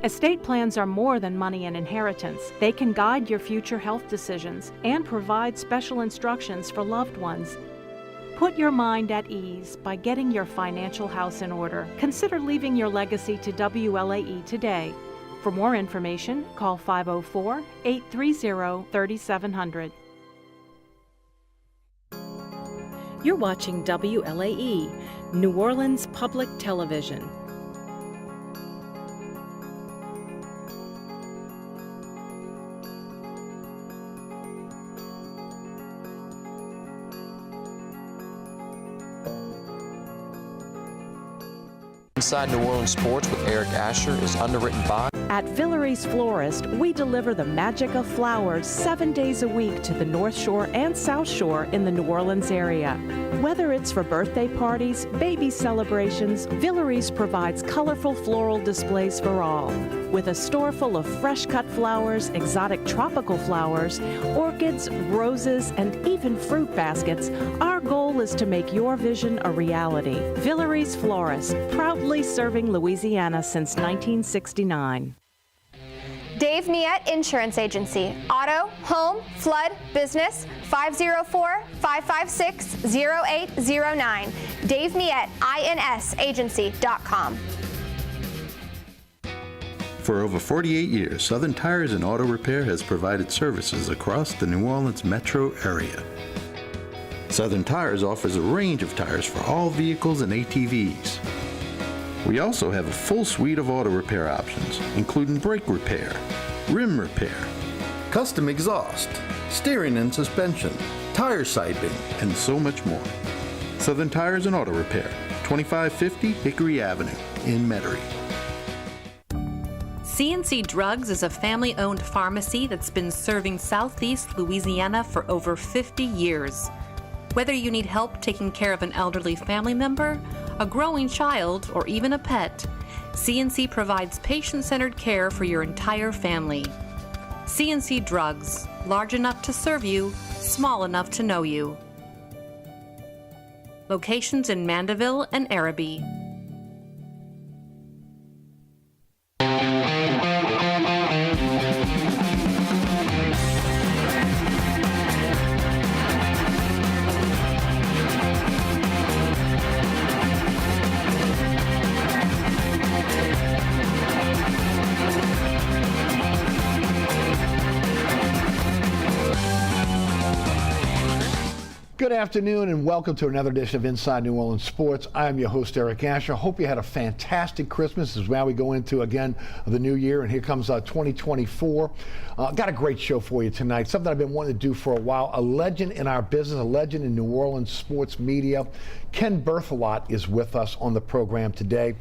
Estate plans are more than money and inheritance. They can guide your future health decisions and provide special instructions for loved ones. Put your mind at ease by getting your financial house in order. Consider leaving your legacy to WLAE today. For more information, call 504-830-3700. You're watching WLAE, New Orleans Public Television. Inside New Orleans Sports with Eric Asher is underwritten by... At Villere's Florist, we deliver the magic of flowers 7 days a week to the North Shore and South Shore in the New Orleans area. Whether it's for birthday parties, baby celebrations, Villere's provides colorful floral displays for all. With a store full of fresh-cut flowers, exotic tropical flowers, orchids, roses, and even fruit baskets, our goal is to make your vision a reality. Villere's Florist, proudly serving Louisiana since 1969. Dave Miette Insurance Agency. Auto, home, flood, business, 504-556-0809. Dave Miette, INSagency.com. For over 48 years, Southern Tires and Auto Repair has provided services across the New Orleans metro area. Southern Tires offers a range of tires for all vehicles and ATVs. We also have a full suite of auto repair options, including brake repair, rim repair, custom exhaust, steering and suspension, tire siping, and so much more. Southern Tires and Auto Repair, 2550 Hickory Avenue in Metairie. C&C Drugs is a family-owned pharmacy that's been serving Southeast Louisiana for over 50 years. Whether you need help taking care of an elderly family member, a growing child, or even a pet, C&C provides patient-centered care for your entire family. C&C Drugs, large enough to serve you, small enough to know you. Locations in Mandeville and Araby. Good afternoon and welcome to another edition of Inside New Orleans Sports. I'm your host, Eric Asher. Hope you had a fantastic Christmas as now we go into, again, the new year, and here comes 2024. Got a great show for you tonight, something I've been wanting to do for a while. A legend in our business, a legend in New Orleans sports media. Ken Berthelot is with us on the program today.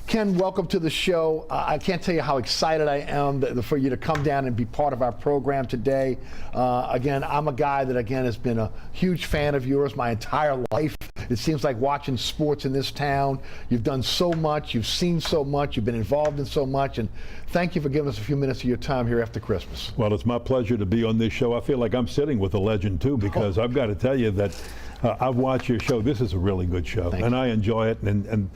Ken, welcome to the show. I can't tell you how excited I am for you to come down and be part of our program today. Again, I'm a guy that, again, has been a huge fan of yours my entire life. It seems like watching sports in this town. You've done so much, you've seen so much, you've been involved in so much, and thank you for giving us a few minutes of your time here after Christmas. Well, it's my pleasure to be on this show. I feel like I'm sitting with a legend, too, because I've got to tell you that I've watched your show. This is a really good show, and I enjoy it. And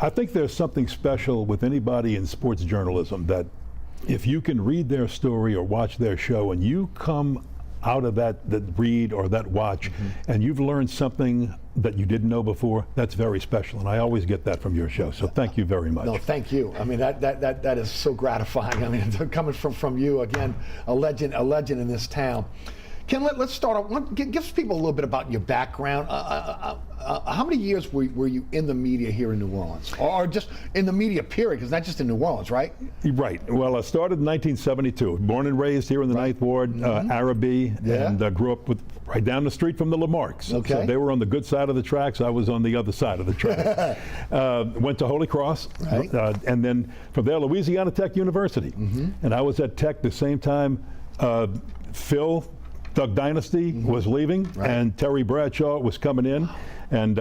I think there's something special with anybody in sports journalism that if you can read their story or watch their show and you come out of that read or that watch and you've learned something that you didn't know before, that's very special. And I always get that from your show. So thank you very much. No, thank you. I mean, that is so gratifying. I mean, coming from you, again, a legend in this town. Ken, let's start off. Give people a little bit about your background. How many years were you in the media here in New Orleans? Or just in the media, period, because not just in New Orleans, right? Right. Well, I started in 1972. Born and raised here in the Ninth Ward, Araby, and grew up right down the street from the Lamarcks. Okay. So they were on the good side of the tracks. I was on the other side of the tracks. Went to Holy Cross, and then from there, Louisiana Tech University. And I was at Tech the same time Doug Dynasty was leaving, and Terry Bradshaw was coming in. And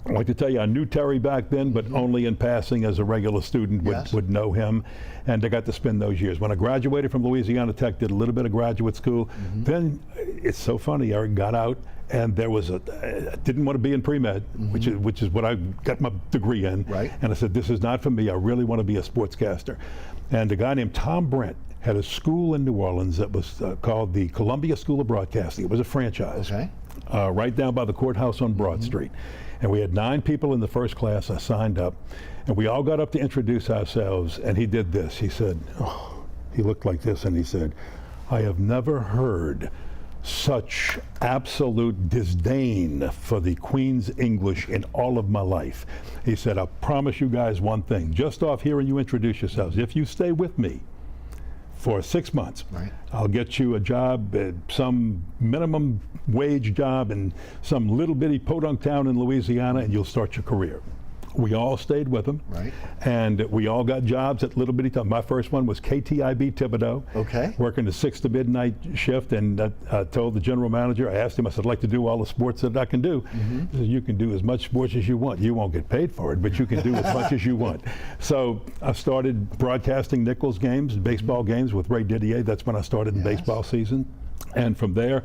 I'd like to tell you, I knew Terry back then, but only in passing as a regular student would know him. And I got to spend those years. When I graduated from Louisiana Tech, did a little bit of graduate school. Then it's so funny, Eric, got out, and there was I didn't want to be in pre-med, which is what I got my degree in. Right. And I said, this is not for me. I really want to be a sportscaster. And a guy named Tom Brent had a school in New Orleans that was called the Columbia School of Broadcasting. It was a franchise. Okay. Right down by the courthouse on Broad Street. And we had 9 people in the first class. I signed up, and we all got up to introduce ourselves, and he did this. He said, he looked like this, and he said, I have never heard such absolute disdain for the Queen's English in all of my life. He said, I promise you guys one thing, just off hearing you introduce yourselves, if you stay with me for 6 months, I'll get you a job at some minimum wage job in some little bitty podunk town in Louisiana, and you'll start your career. We all stayed with him, and we all got jobs at little bitty town. My first one was KTIB Thibodaux, working the 6 to midnight shift, and I told the general manager, I asked him, I said, I'd like to do all the sports that I can do. He said, you can do as much sports as you want. You won't get paid for it, but you can do as much as you want. So I started broadcasting Nichols games, baseball games with Ray Didier. That's when I started in baseball season. And from there,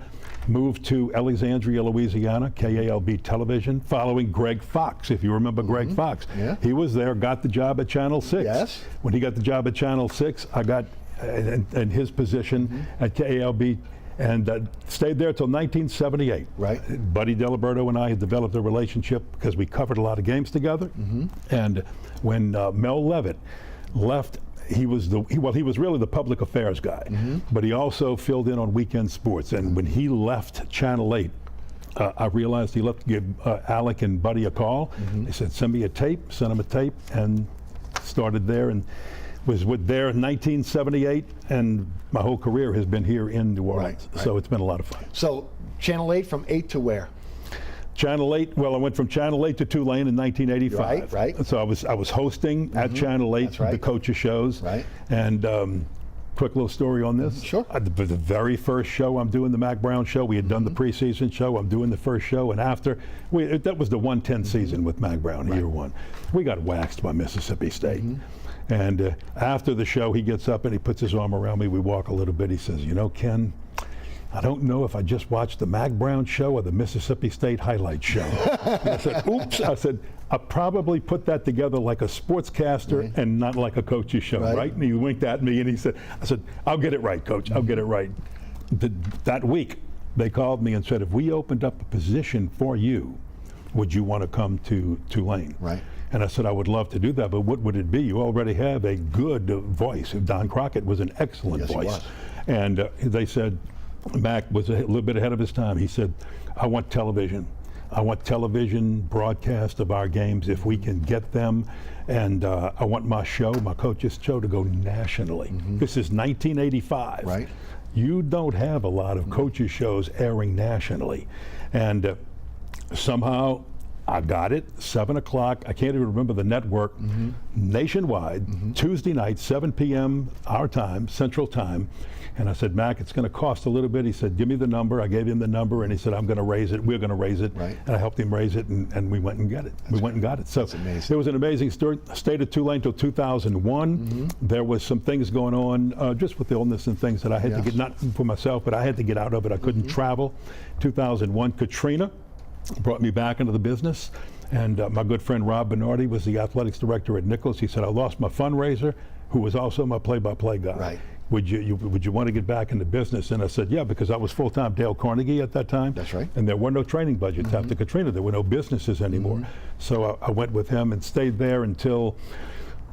moved to Alexandria, Louisiana, KALB Television, following Greg Fox. If you remember Greg Fox, he was there, got the job at Channel 6. When he got the job at Channel 6, I got in his position at KALB, and stayed there till 1978. Buddy Diliberto and I had developed a relationship because we covered a lot of games together. And when Mel Levitt left, he was really the public affairs guy, but he also filled in on weekend sports. And when he left Channel 8, I realized he left to give Alec and Buddy a call. They said, send me a tape, sent him a tape, and started there, and was there in 1978, and my whole career has been here in New Orleans. So it's been a lot of fun. So Channel 8 from 8 to where? Channel 8, well, I went from Channel 8 to Tulane in 1985. So I was hosting at Channel 8 the coaches shows. And quick little story on this. Sure. The very first show I'm doing, the Mac Brown show, we had done the preseason show, I'm doing the first show, and after, that was the 110 season with Mac Brown, year 1. We got waxed by Mississippi State. And after the show, he gets up and he puts his arm around me, we walk a little bit, he says, you know, Ken, I don't know if I just watched the Mac Brown show or the Mississippi State highlight show. And I said, oops. I said, I probably put that together like a sportscaster and not like a coach's show, right? And he winked at me and he said, I said, I'll get it right, Coach. I'll get it right. That week, they called me and said, if we opened up a position for you, would you want to come to Tulane? And I said, I would love to do that, but what would it be? You already have a good voice. Don Crockett was an excellent voice. And they said, Mac was a little bit ahead of his time. He said, I want television. I want television broadcast of our games if we can get them. And I want my show, my coach's show, to go nationally. This is 1985. You don't have a lot of coaches' shows airing nationally. And somehow I got it, 7 o'clock. I can't even remember the network. Nationwide, Tuesday night, 7 p.m. our time, Central Time. And I said, Mac, it's going to cost a little bit. He said, give me the number. I gave him the number, and he said, I'm going to raise it. We're going to raise it. And I helped him raise it, and we went and got it. We went and got it. So it was an amazing story. I stayed at Tulane until 2001. There was some things going on just with illness and things that I had to get, not for myself, but I had to get out of it. I couldn't travel. 2001, Katrina brought me back into the business. And my good friend Rob Bernardi was the athletics director at Nichols. He said, I lost my fundraiser, who was also my play-by-play guy. Would you want to get back into business? And I said, yeah, because I was full-time Dale Carnegie at that time. And there were no training budgets after Katrina. There were no businesses anymore. So I went with him and stayed there until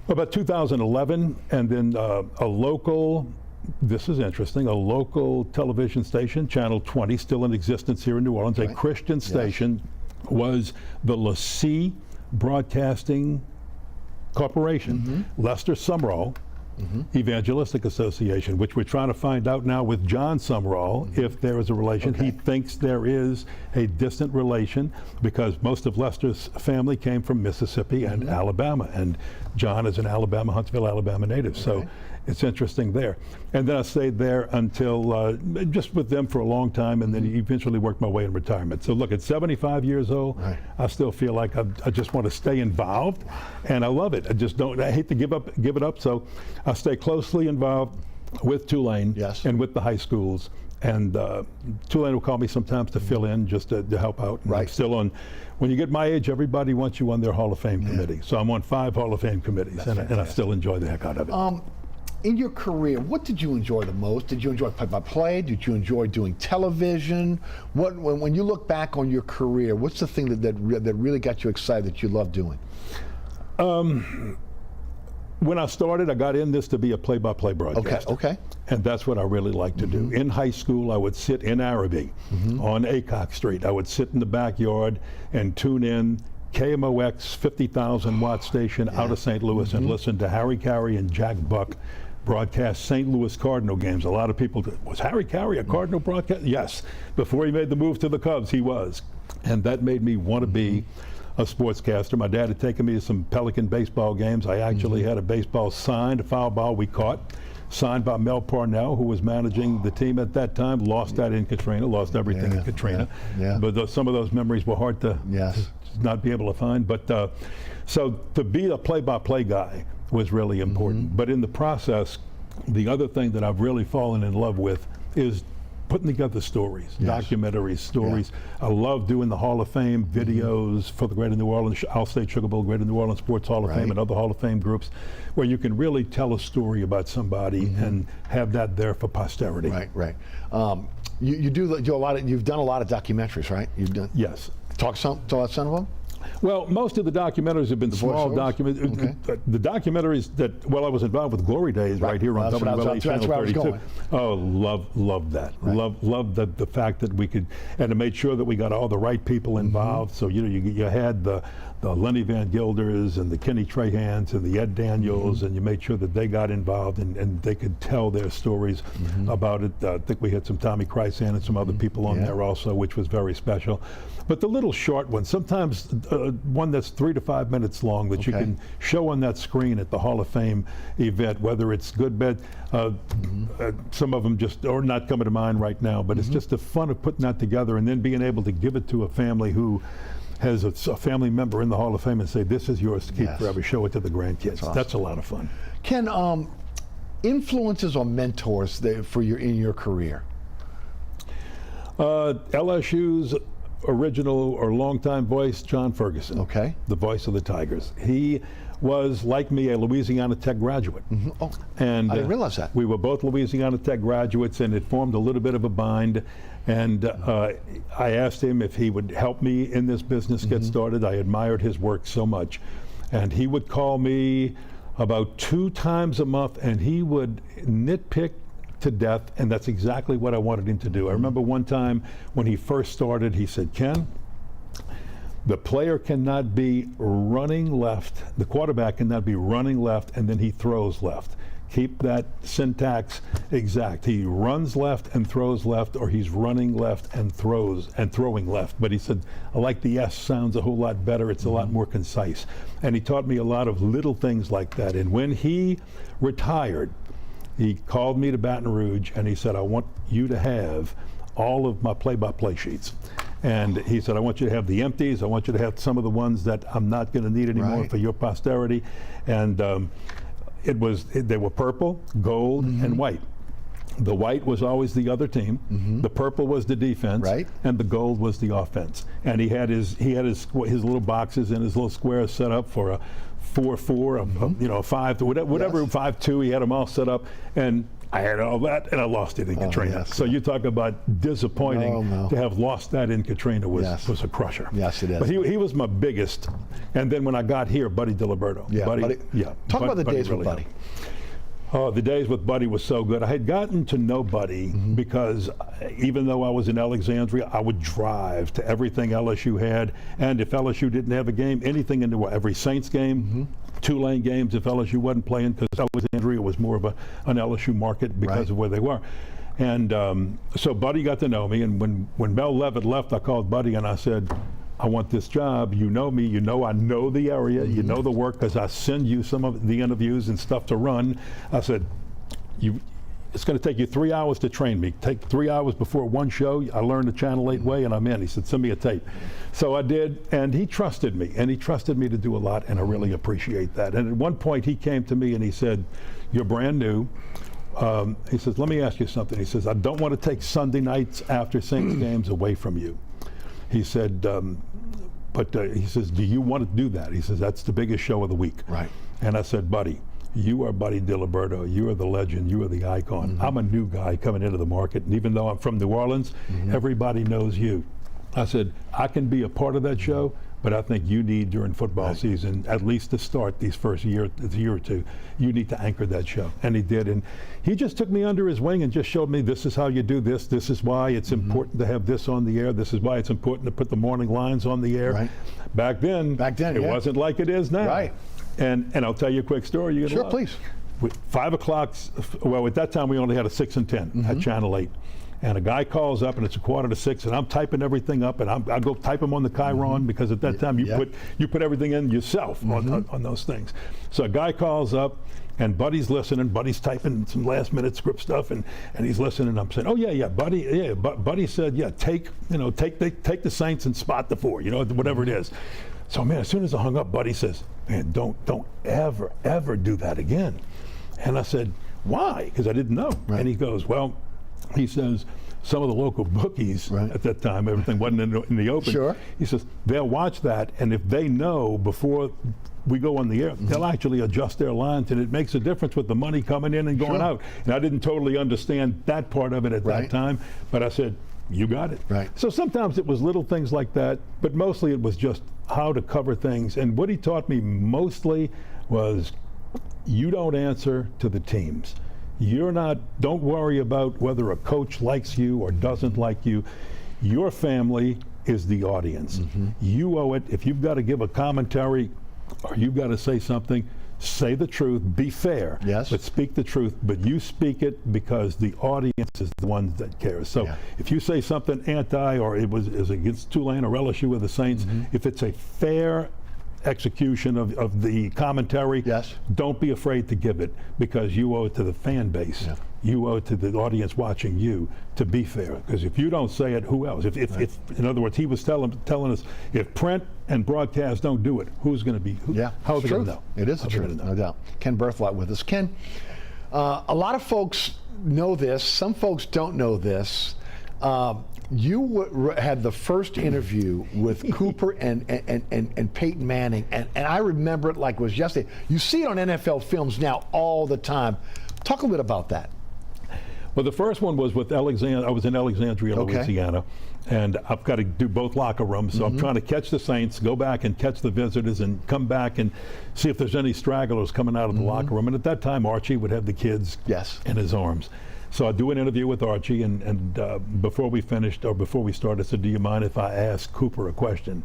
about 2011. And then a local, this is interesting, a local television station, Channel 20, still in existence here in New Orleans, a Christian station, was the LaCie Broadcasting Corporation. Lester Sumrall Evangelistic Association, which we're trying to find out now with John Sumrall if there is a relation. He thinks there is a distant relation because most of Lester's family came from Mississippi and Alabama, and John is an Huntsville, Alabama native. So it's interesting there. And then I stayed there until just with them for a long time, and then eventually worked my way in retirement. So look, at 75 years old, I still feel like I just want to stay involved, and I love it. I hate to give it up. So I stay closely involved with Tulane and with the high schools. And Tulane will call me sometimes to fill in, just to help out. And I'm still on. When you get my age, everybody wants you on their Hall of Fame committee. So I'm on 5 Hall of Fame committees, and I still enjoy the heck out of it. In your career, what did you enjoy the most? Did you enjoy play-by-play? Did you enjoy doing television? When you look back on your career, what's the thing that really got you excited that you love doing? When I started, I got in this to be a play-by-play broadcaster. Okay. And that's what I really like to do. In high school, I would sit in Araby on Acock Street. I would sit in the backyard and tune in KMOX 50,000 watt station out of St. Louis and listen to Harry Carey and Jack Buck broadcast St. Louis Cardinal games. A lot of people, was Harry Carey a Cardinal broadcast? Yes. Before he made the move to the Cubs, he was. And that made me want to be a sportscaster. My dad had taken me to some Pelican baseball games. I actually had a baseball signed, a foul ball we caught, signed by Mel Parnell, who was managing the team at that time. Lost that in Katrina, lost everything in Katrina. But some of those memories were hard to not be able to find. But so to be a play-by-play guy was really important. But in the process, the other thing that I've really fallen in love with is putting together stories, documentaries, stories. I love doing the Hall of Fame videos for the Greater New Orleans, Allstate Sugar Bowl, Greater New Orleans Sports Hall of Fame, and other Hall of Fame groups, where you can really tell a story about somebody and have that there for posterity. You do a lot of. You've done a lot of documentaries, right? You've done. Yes. Talk some of them. Well, most of the documentaries have been small documentaries. The documentaries that, I was involved with Glory Days right here on WLAE Channel 32. Oh, love that. Love the fact that we could, and it made sure that we got all the right people involved. So, you had the Lenny Van Gilders and the Kenny Trahans and the Ed Daniels, and you made sure that they got involved and they could tell their stories about it. I think we had some Tommy Krysan and some other people on there also, which was very special. But the little short ones, sometimes one that's 3 to 5 minutes long that you can show on that screen at the Hall of Fame event, whether it's good, bad, some of them just are not coming to mind right now, but it's just the fun of putting that together and then being able to give it to a family who has a family member in the Hall of Fame and say, this is yours to keep forever, show it to the grandkids. That's a lot of fun. Ken, influences or mentors in your career? LSU's original or longtime voice, John Ferguson. The voice of the Tigers. He was, like me, a Louisiana Tech graduate. And I didn't realize that. We were both Louisiana Tech graduates, and it formed a little bit of a bind. And I asked him if he would help me in this business get started. I admired his work so much. And he would call me about 2 times a month, and he would nitpick to death, and that's exactly what I wanted him to do. I remember one time when he first started, he said, Ken, the player cannot be running left, the quarterback cannot be running left, and then he throws left. Keep that syntax exact. He runs left and throws left, or he's running left and throwing left. But he said, I like the S sounds a whole lot better. It's a lot more concise. And he taught me a lot of little things like that. And when he retired, he called me to Baton Rouge and he said, I want you to have all of my play-by-play sheets. And he said, I want you to have the empties. I want you to have some of the ones that I'm not going to need anymore for your posterity. And they were purple, gold, and white. The white was always the other team. The purple was the defense, and the gold was the offense. And he had his little boxes and his little squares set up for a 4-4, a 5, whatever 5-2. He had them all set up, and I had all that, and I lost it in Katrina. So you talk about disappointing. To have lost that in Katrina was a crusher. Yes, it is. But he was my biggest. And then when I got here, Buddy DiLiberto. Talk about the days with Buddy. Oh, the days with Buddy was so good. I had gotten to know Buddy because even though I was in Alexandria, I would drive to everything LSU had. And if LSU didn't have a game, anything into every Saints game, Tulane games if LSU wasn't playing, because Alexandria was more of an LSU market because of where they were. And so Buddy got to know me, and when Mel Levitt left, I called Buddy and I said, I want this job. You know me. You know I know the area. You know the work, because I send you some of the interviews and stuff to run. I said, it's going to take you 3 hours to train me. Take 3 hours before one show. I learned the Channel 8 way, and I'm in. He said, send me a tape. So I did, and he trusted me. And he trusted me to do a lot, and I really appreciate that. And at one point, he came to me and he said, you're brand new. He says, let me ask you something. He says, I don't want to take Sunday nights after Saints games away from you. He said, he says, do you want to do that? He says, that's the biggest show of the week. Right. And I said, Buddy, you are Buddy Diliberto. You are the legend. You are the icon. I'm a new guy coming into the market. And even though I'm from New Orleans, everybody knows you. I said, I can be a part of that show, but I think you need, during football season, at least to start these first year or two, you need to anchor that show. And he did. And he just took me under his wing and just showed me, this is how you do this. This is why it's important to have this on the air. This is why it's important to put the morning lines on the air. Right. Back then, it wasn't like it is now. Right. And I'll tell you a quick story. You're gonna love. Please. 5 o'clock, well, at that time we only had a 6 and 10 at Channel 8. And a guy calls up, and it's 5:45, and I'm typing everything up, and I go type them on the Chiron, because at that time you put everything in yourself on those things. So a guy calls up, and Buddy's listening. Buddy's typing some last-minute script stuff, and he's listening. I'm saying, oh yeah, Buddy, Buddy said, take the Saints and spot the 4, whatever it is. So man, as soon as I hung up, Buddy says, man, don't ever do that again. And I said, why? Because I didn't know. And he goes, well, he says, some of the local bookies at that time, everything wasn't in the open. Sure. He says, they'll watch that, and if they know before we go on the air, they'll actually adjust their lines, and it makes a difference with the money coming in and going out. And I didn't totally understand that part of it at that time, but I said, you got it. So sometimes it was little things like that, but mostly it was just how to cover things. And what he taught me mostly was, you don't answer to the teams. Don't worry about whether a coach likes you or doesn't like you. Your family is the audience. You owe it. If you've got to give a commentary or you've got to say something, say the truth, be fair, but speak the truth. But you speak it because the audience is the one that cares. So if you say something anti, or it was against Tulane or LSU with the Saints, if it's a fair execution of the commentary, don't be afraid to give it, because you owe it to the fan base. You owe it to the audience watching you to be fair, because if you don't say it, who else? If in other words, he was telling us, if print and broadcast don't do it, who's going to be? How are they going to know? It is the truth, no doubt. Ken Berthelot with us. Ken, a lot of folks know this. Some folks don't know this. You had the first interview with Cooper and Peyton Manning, and I remember it like it was yesterday. You see it on NFL films now all the time. Talk a little bit about that. Well, the first one was with Alexandria. I was in Alexandria, Louisiana, and I've got to do both locker rooms. So I'm trying to catch the Saints, go back and catch the visitors, and come back and see if there's any stragglers coming out of the locker room. And at that time, Archie would have the kids in his arms. So I do an interview with Archie, and before we finished, or before we started, I said, do you mind if I ask Cooper a question?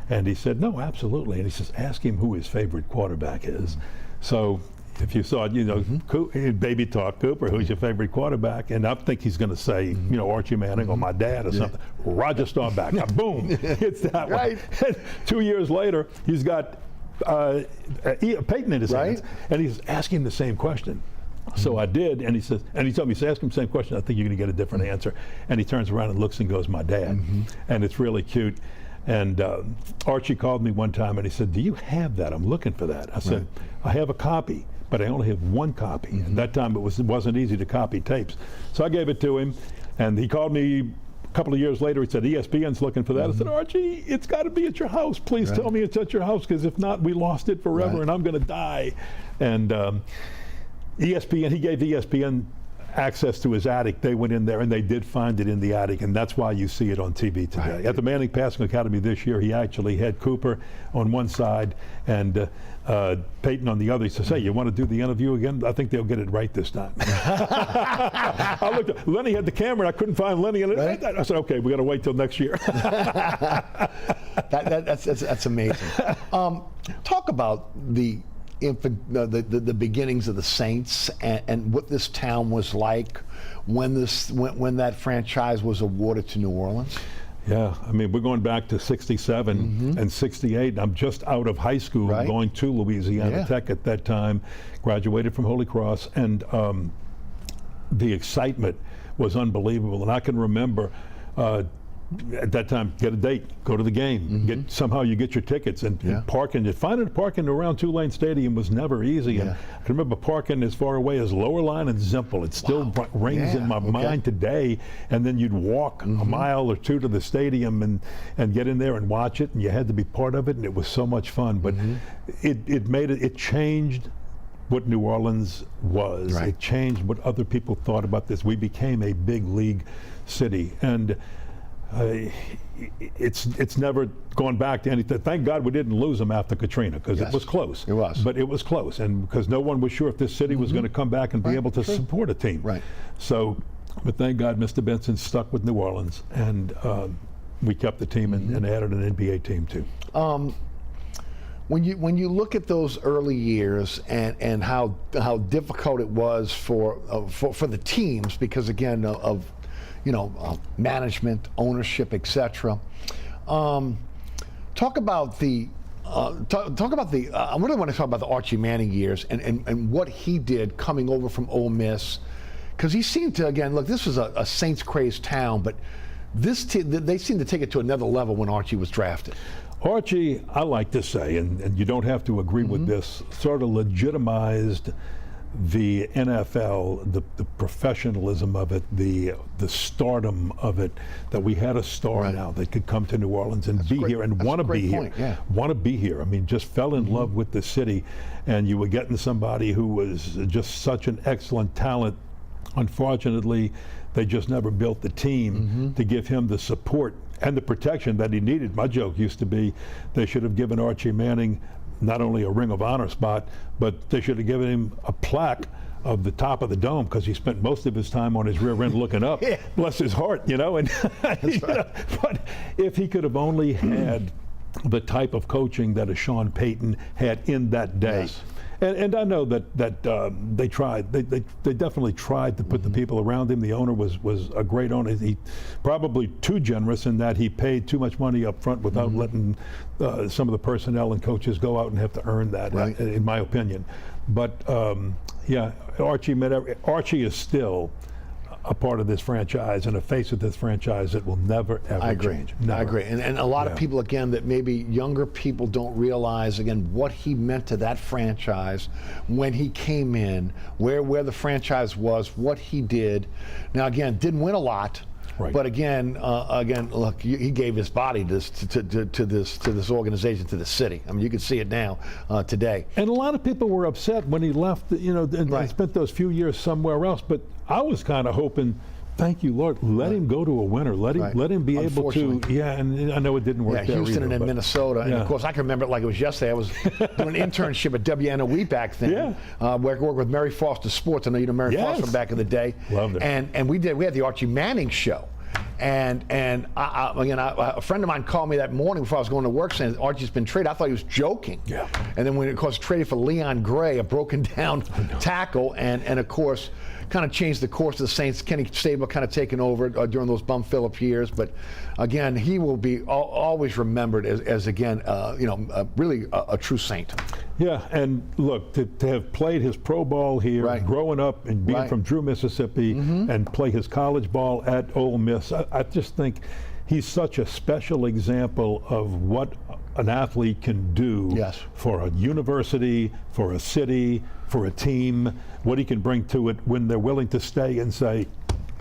And he said, no, absolutely. And he says, ask him who his favorite quarterback is. So if you saw it, baby talk, Cooper, who's your favorite quarterback? And I think he's going to say, Archie Manning or my dad or something. Roger Staubach. Now, boom, it's that one. And 2 years later, he's got Peyton in his hands, and he's asking the same question. So I did, and he told me, ask him the same question, I think you're going to get a different answer. And he turns around and looks and goes, my dad. And it's really cute. And Archie called me one time and he said, do you have that? I'm looking for that. I said, I have a copy, but I only have one copy. At that time, it wasn't easy to copy tapes. So I gave it to him, and he called me a couple of years later. He said, ESPN's looking for that. I said, Archie, it's got to be at your house. Please tell me it's at your house, because if not, we lost it forever and I'm going to die. And ESPN, he gave ESPN access to his attic. They went in there and they did find it in the attic, and that's why you see it on TV today. At the Manning Passing Academy this year, he actually had Cooper on one side and Peyton on the other. He says, hey, you want to do the interview again? I think they'll get it right this time. I looked at, Lenny had the camera, and I couldn't find Lenny. And I said, okay, we got to wait till next year. That's amazing. Talk about the the beginnings of the Saints and what this town was like when that franchise was awarded to New Orleans? Yeah, I mean, we're going back to 67 and 68. I'm just out of high school, going to Louisiana Tech at that time, graduated from Holy Cross, and the excitement was unbelievable. And I can remember at that time, get a date, go to the game, somehow you get your tickets, and parking. Finding parking around Tulane Stadium was never easy. And I can remember parking as far away as Lower Line and Zimple. It still rings in my mind today. And then you'd walk a mile or two to the stadium and get in there and watch it, and you had to be part of it, and it was so much fun. But it changed what New Orleans was. It changed what other people thought about this. We became a big league city, and it's never gone back to anything. Thank God we didn't lose them after Katrina, because it was close. It was. But it was close, and because no one was sure if this city was going to come back and be able to support a team. So, but thank God Mr. Benson stuck with New Orleans, and we kept the team and added an NBA team too. When you look at those early years and how difficult it was for the teams, because again of management, ownership, etc. Talk about the. I really want to talk about the Archie Manning years and what he did coming over from Ole Miss, because he seemed to, again, look, this was a Saints crazed town, but they seemed to take it to another level when Archie was drafted. Archie, I like to say, and you don't have to agree with this, sort of legitimized the NFL, the professionalism of it, the stardom of it, that we had a star now that could come to New Orleans and be here and want to be here. Want to be here. I mean, just fell in love with the city, and you were getting somebody who was just such an excellent talent. Unfortunately, they just never built the team to give him the support and the protection that he needed. My joke used to be they should have given Archie Manning not only a Ring of Honor spot, but they should have given him a plaque of the top of the dome, because he spent most of his time on his rear end looking up. Bless his heart, And but if he could have only had the type of coaching that a Sean Payton had in that day. And I know that they tried. They definitely tried to put the people around him. The owner was a great owner. He probably too generous in that he paid too much money up front without letting some of the personnel and coaches go out and have to earn that, in my opinion. But Archie is still a part of this franchise and a face of this franchise that will never, ever change. Never. I agree. And a lot of people, again, that maybe younger people don't realize, again, what he meant to that franchise when he came in, where the franchise was, what he did. Now, again, didn't win a lot. But again, look, he gave his body to this organization, to the city. I mean, you can see it now today. And a lot of people were upset when he left, and spent those few years somewhere else. But I was kind of hoping, thank you, Lord, let him go to a winner. Let him be able to. And I know it didn't work there Houston either, and Minnesota. And of course, I can remember it like it was yesterday. I was doing an internship at WNOE back then. Worked with Mary Foster Sports. I know you know Mary Foster back in the day. Loved her. And we had the Archie Manning show. And a friend of mine called me that morning before I was going to work saying Archie's been traded. I thought he was joking. And then when of course traded for Leon Gray, a broken down tackle, and of course kind of changed the course of the Saints. Kenny Stabler kind of taken over during those Bum Phillip years. But again, he will be always remembered as again, really a true Saint. Yeah, and look, to have played his pro ball here, growing up and being from Drew, Mississippi, and play his college ball at Ole Miss, I just think he's such a special example of what an athlete can do for a university, for a city, for a team, what he can bring to it when they're willing to stay and say,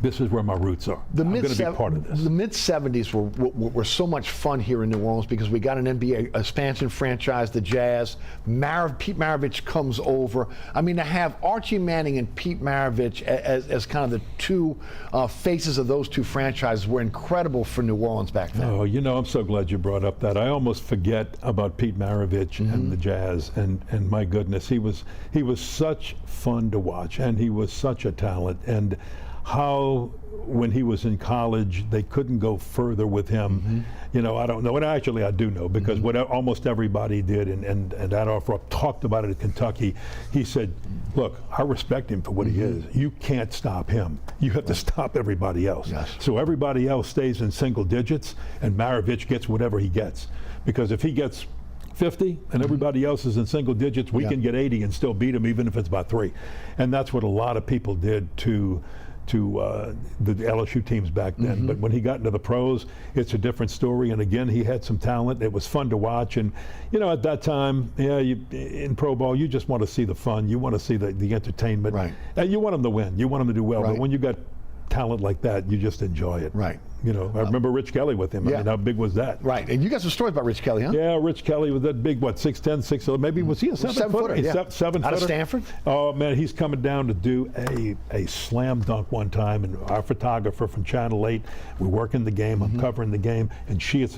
this is where my roots are. I'm going to be part of this. The mid-'70s were so much fun here in New Orleans because we got an NBA expansion franchise, the Jazz. Pete Maravich comes over. I mean, to have Archie Manning and Pete Maravich as kind of the two faces of those two franchises were incredible for New Orleans back then. Oh, I'm so glad you brought up that. I almost forget about Pete Maravich and the Jazz, and my goodness, he was such fun to watch, and he was such a talent. And how when he was in college, they couldn't go further with him. You know, I don't know. And actually, I do know, because what almost everybody did, and Adolph Rupp talked about it at Kentucky. He said, look, I respect him for what he is. You can't stop him. You have to stop everybody else. Yes. So everybody else stays in single digits, and Maravich gets whatever he gets. Because if he gets 50 and everybody else is in single digits, we can get 80 and still beat him, even if it's by 3. And that's what a lot of people did to the LSU teams back then. But when he got into the pros, it's a different story. And again, he had some talent. It was fun to watch. And you know, at that time, in pro ball, you just want to see the fun. You want to see the entertainment. Right. And you want them to win. You want them to do well. Right. But when you got talent like that, you just enjoy it. Right. You know, I remember Rich Kelly with him. I mean, how big was that? Right. And you got some stories about Rich Kelly, huh? Yeah, Rich Kelly was that big, what, 6'10", 6'11", maybe, was he a 7-footer? Yeah. 7-footer. Out of Stanford? Oh, man, he's coming down to do a slam dunk one time, and our photographer from Channel 8, we're working the game, I'm covering the game, and she's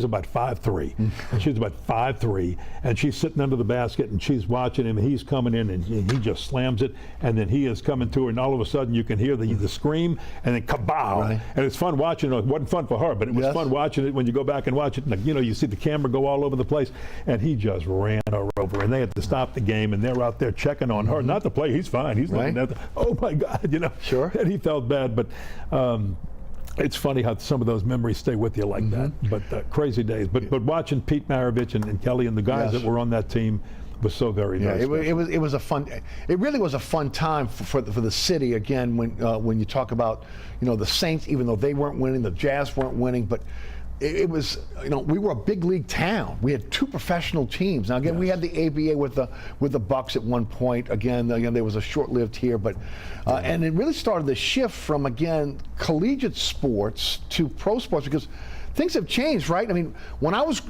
about 5'3". And she's about 5'3", and she's sitting under the basket, and she's watching him, and he's coming in, and he just slams it, and then he is coming to her, and all of a sudden you can hear the scream, and then kabow. Right. And it's fun watching it. It wasn't fun for her, but it was fun watching it when you go back and watch it. And, you know, you see the camera go all over the place, and he just ran her over, and they had to stop the game, and they're out there checking on her. Not the play, he's fine. He's looking at oh my God, you know. Sure. And he felt bad, but it's funny how some of those memories stay with you like that. But crazy days. But watching Pete Maravich and Kelly and the guys that were on that team was so very nice. It was a fun. It really was a fun time for the city. Again, when you talk about, you know, the Saints, even though they weren't winning, the Jazz weren't winning, but it was, you know, we were a big league town. We had 2 professional teams. Now again, we had the ABA with the Bucks at one point. Again, there was a short-lived here, but and it really started the shift from, again, collegiate sports to pro sports, because things have changed, right? I mean, when I was,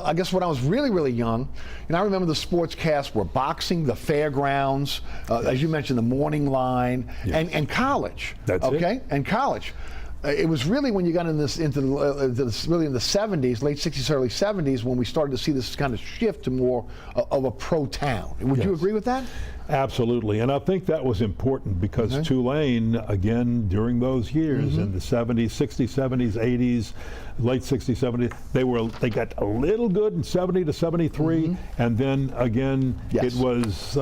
I guess when I was really, really young, and I remember the sportscasts were boxing, the fairgrounds, as you mentioned, the morning line, and college. That's it. And college. It was really when you got really in the 70s, late 60s, early 70s, when we started to see this kind of shift to more of a pro town. Would you agree with that? Absolutely, and I think that was important because Tulane, again, during those years in the 70s, 60s, 70s, 80s, late 60s, 70s, they got a little good in 70 to 73, and then again, it was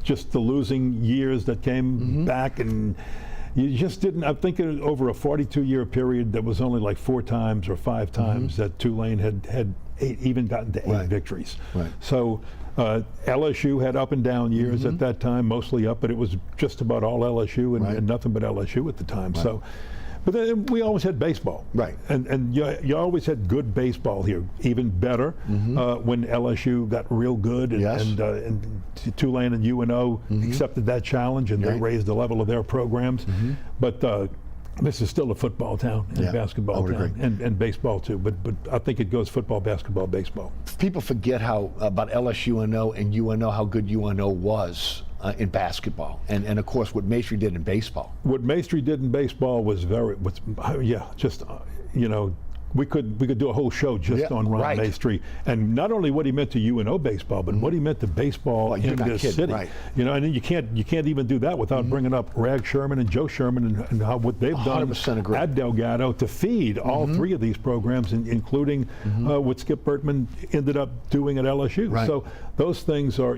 just the losing years that came back, and you just didn't. I think over a 42-year period, there was only like 4 times or 5 times that Tulane had even gotten to 8 victories. Right. So LSU had up and down years at that time, mostly up, but it was just about all LSU and nothing but LSU at the time. Right. So, but then we always had baseball. Right. And you always had good baseball here, even better when LSU got real good and Tulane and UNO accepted that challenge and they raised the level of their programs. But this is still a football town and basketball town and baseball too. But I think it goes football, basketball, baseball. People forget how about LSU and UNO, how good UNO was in basketball, and of course what Maestri did in baseball. What Maestri did in baseball was you know, we could do a whole show just on Ron Maestri, and not only what he meant to UNO baseball, but what he meant to baseball in this city. Right. You know, and you can't even do that without bringing up Rag Sherman and Joe Sherman and how what they've done at Delgado to feed all 3 of these programs, including what Skip Bertman ended up doing at LSU. Right. So those things are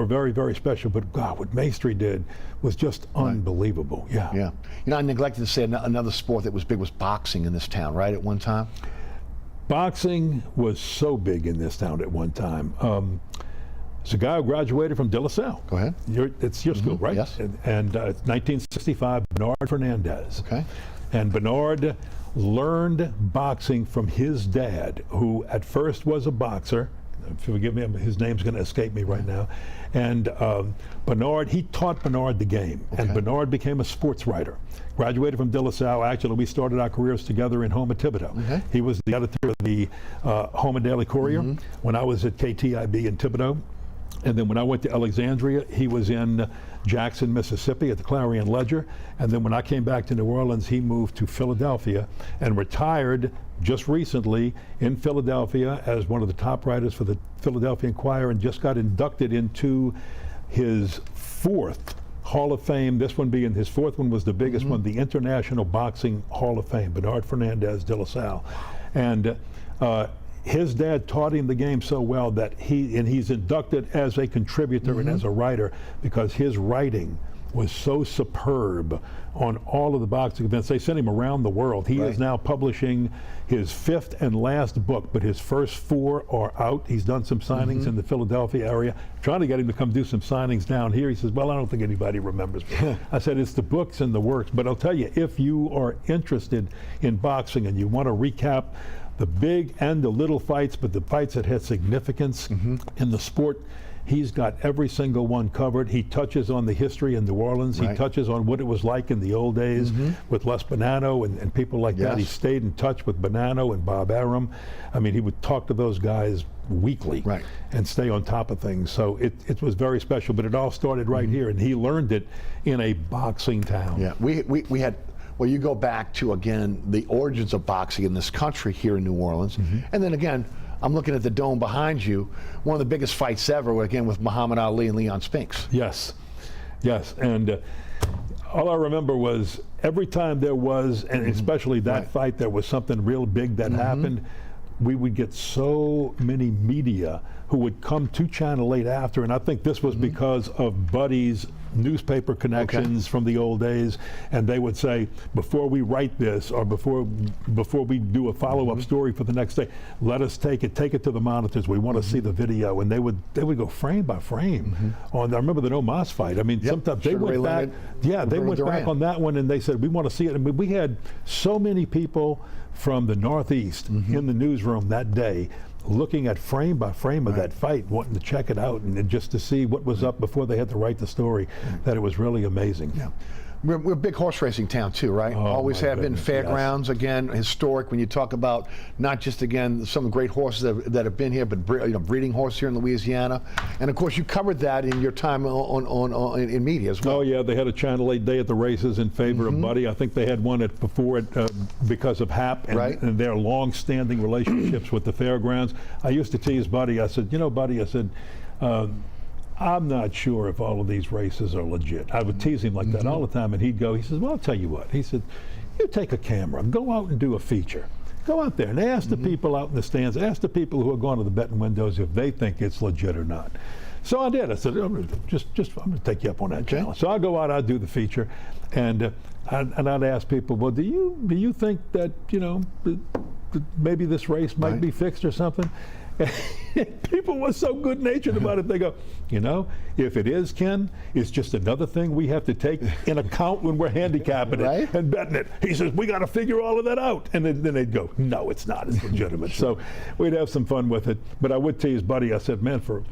very, very special. But God, what Maestri did was just unbelievable. Yeah. You know, I neglected to say another sport that was big was boxing in this town, right, at one time? Boxing was so big in this town at one time. It's a guy who graduated from De La Salle. Go ahead. It's your school, right? Yes. And 1965, Bernard Fernandez. Okay. And Bernard learned boxing from his dad, who at first was a boxer. Forgive me, his name's going to escape me right now. And he taught Bernard the game. Okay. And Bernard became a sports writer. Graduated from De La Salle. Actually, we started our careers together in Houma Thibodaux. Okay. He was the editor of the Houma Daily Courier when I was at KTIB in Thibodaux. And then when I went to Alexandria, he was in Jackson, Mississippi at the Clarion Ledger. And then when I came back to New Orleans, he moved to Philadelphia and retired just recently in Philadelphia as one of the top writers for the Philadelphia Inquirer, and just got inducted into his 4th Hall of Fame, this one being his fourth one was the biggest one, the International Boxing Hall of Fame, Bernard Fernandez de La Salle. And his dad taught him the game so well that he's inducted as a contributor and as a writer because his writing was so superb on all of the boxing events. They sent him around the world. He is now publishing his 5th and last book, but his first 4 are out. He's done some signings in the Philadelphia area. Trying to get him to come do some signings down here. He says, well, I don't think anybody remembers me. I said, it's the books and the works. But I'll tell you, if you are interested in boxing and you want to recap the big and the little fights, but the fights that had significance in the sport, he's got every single one covered. He touches on the history in New Orleans. He touches on what it was like in the old days with Les Bonanno and people like that. He stayed in touch with Bonanno and Bob Arum. I mean, he would talk to those guys weekly and stay on top of things. So it was very special, but it all started right here, and he learned it in a boxing town. Yeah, we had, well, you go back to, again, the origins of boxing in this country here in New Orleans, and then again, I'm looking at the dome behind you. One of the biggest fights ever, again, with Muhammad Ali and Leon Spinks. Yes, yes, and all I remember was every time there was, and especially that fight, there was something real big that happened, we would get so many media who would come to Channel 8 after, and I think this was because of Buddy's newspaper connections from the old days, and they would say, before we write this or before we do a follow-up story for the next day, let us take it to the monitors. We want to see the video, and they would go frame by frame on. I remember the No Mas fight. I mean, sometimes they went back. They went back on that one, and they said, we want to see it. I mean, we had so many people from the Northeast in the newsroom that day, looking at frame by frame of that fight, wanting to check it out and just to see what was up before they had to write the story, that it was really amazing. Yeah. We're a big horse racing town too, right? Oh, always have been. goodness, Fairgrounds, again, historic. When you talk about not just, again, some great horses that have been here, but breeding horse here in Louisiana, and of course you covered that in your time in media as well. Oh yeah, they had a Channel 8 day at the races in favor of Buddy. I think they had one before it because of Hap and their long-standing relationships with the fairgrounds. I used to tease Buddy. I said, you know, Buddy, I said, I'm not sure if all of these races are legit. I would tease him like that all the time, and he'd go, he says, well, I'll tell you what. He said, you take a camera, go out and do a feature. Go out there and ask the people out in the stands, ask the people who are going to the betting windows if they think it's legit or not. So I did. I said, I'm going to take you up on that challenge. So I'll go out, I'll do the feature, and I'd ask people, well, do you think that, you know, that maybe this race might be fixed or something? People were so good-natured about it. They go, you know, if it is, Ken, it's just another thing we have to take in account when we're handicapping it and betting it. He says, we got to figure all of that out. And then they'd go, no, it's not. It's legitimate. So we'd have some fun with it. But I would tease Buddy. I said, man, for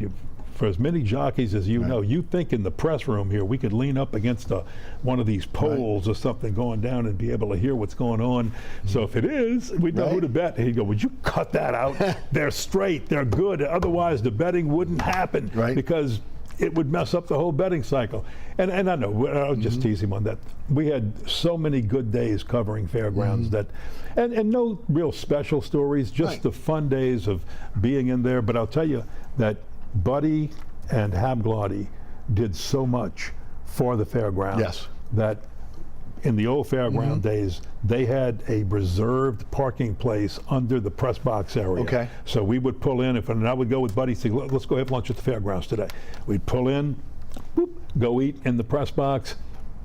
as many jockeys as you know, you think in the press room here we could lean up against one of these poles or something going down and be able to hear what's going on. So if it is, we'd know who to bet. And he'd go, would you cut that out? They're straight, they're good. Otherwise the betting wouldn't happen because it would mess up the whole betting cycle. And I know, I'll just tease him on that. We had so many good days covering fairgrounds that, and no real special stories, just the fun days of being in there. But I'll tell you that Buddy and Hab Glotty did so much for the fairgrounds that in the old fairground days, they had a reserved parking place under the press box area. So we would pull in, and I would go with Buddy, say, let's go have lunch at the fairgrounds today. We'd pull in, go eat in the press box,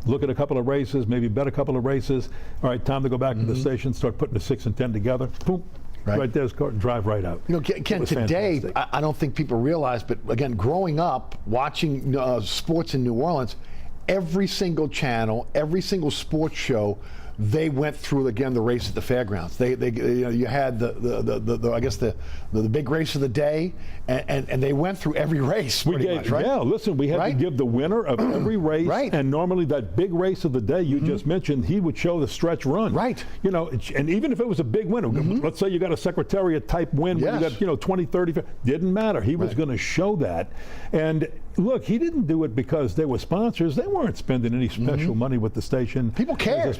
look at a couple of races, maybe bet a couple of races. All right, time to go back to the station, start putting the 6 and 10 together. Boom. Right there's drive right out. You know, Ken, today, I don't think people realize, but again, growing up, watching sports in New Orleans, every single channel, every single sports show, they went through again the race at the fairgrounds. They you know, you had the I guess the big race of the day, and they went through every race pretty much, right? Yeah, listen, we had to give the winner of every race, and normally that big race of the day you just mentioned, he would show the stretch run. You know, and even if it was a big winner, let's say you got a Secretariat type win where you got 20, 30, didn't matter. He was going to show that. And look, he didn't do it because they were sponsors. They weren't spending any special money with the station. People cared.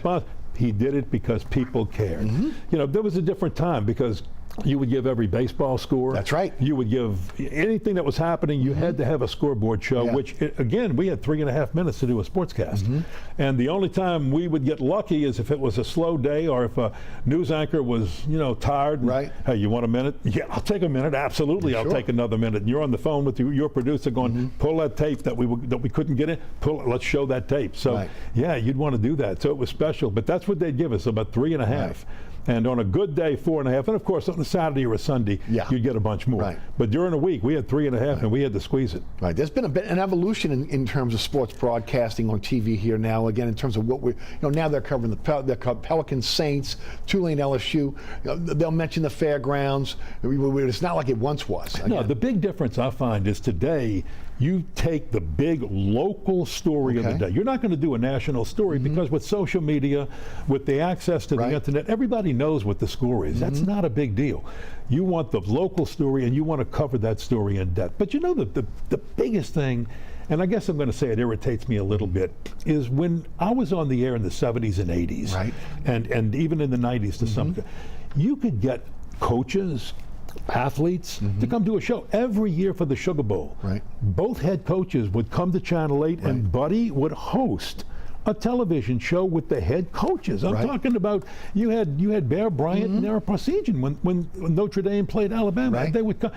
He did it because people cared. You know, there was a different time because you would give every baseball score. That's right. You would give anything that was happening, you had to have a scoreboard show, Yeah. which, again, we had 3.5 minutes to do a sportscast. And the only time we would get lucky is if it was a slow day or if a news anchor was, tired. And, Right. hey, you want a minute? Yeah, I'll take a minute. Absolutely, I'll Sure. take another minute. And you're on the phone with your producer going, pull that tape that we couldn't get in. Let's show that tape. So, Right. yeah, you'd want to do that. So it was special. But that's what they'd give us, about 3.5. Right. And on a good day, 4.5. And of course, on a Saturday or a Sunday, Yeah. you'd get a bunch more. Right. But during the week, we had 3.5, and we had to squeeze it. Right. There's been an evolution in terms of sports broadcasting on TV here now. Again, in terms of what now they're covering the Pelicans, Saints, Tulane, LSU. They'll mention the fairgrounds. It's not like it once was. No, the big difference I find is today you take the big local story of the Okay. day. You're not going to do a national story because with social media, with the access to Right. the internet, everybody knows what the score is. That's not a big deal. You want the local story and you want to cover that story in depth. But the biggest thing, and I guess I'm going to say it irritates me a little bit, is when I was on the air in the 70s and 80s, Right. and even in the 90s to some extent, you could get coaches, athletes to come do a show every year for the Sugar Bowl. Right. Both head coaches would come to Channel 8 and Buddy would host a television show with the head coaches. I'm Right. talking about you had Bear Bryant and Aaron Parseghian when Notre Dame played Alabama. Right. They would come.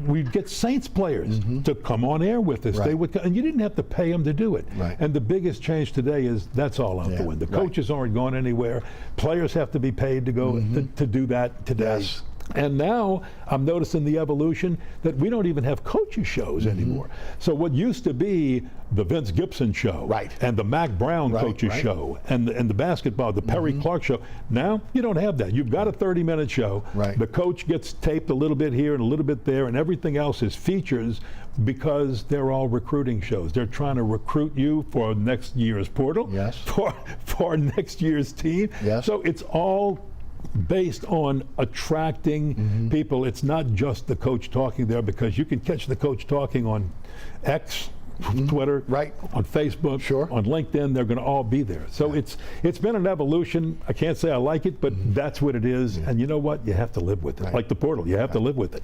We'd get Saints players to come on air with us. Right. They would come, and you didn't have to pay them to do it. Right. And the biggest change today is that's all out the Yeah. window. Right. Coaches aren't going anywhere. Players have to be paid to go to do that today. Yes. And now I'm noticing the evolution that we don't even have coaches shows anymore. So what used to be the Vince Gibson show, Right. and the Mac Brown Right, coaches right. show, and the basketball, the Perry Clark show, now you don't have that. You've got a 30-minute show. Right. The coach gets taped a little bit here and a little bit there, and everything else is features because they're all recruiting shows. They're trying to recruit you for next year's portal, Yes. for next year's team. Yes. So it's all based on attracting people. It's not just the coach talking there, because you can catch the coach talking on X, Twitter, Right. on Facebook, Sure. on LinkedIn. They're going to all be there. So it's been an evolution. I can't say I like it, but that's what it is. And you know what? You have to live with it. Right. Like the portal, you have to live with it.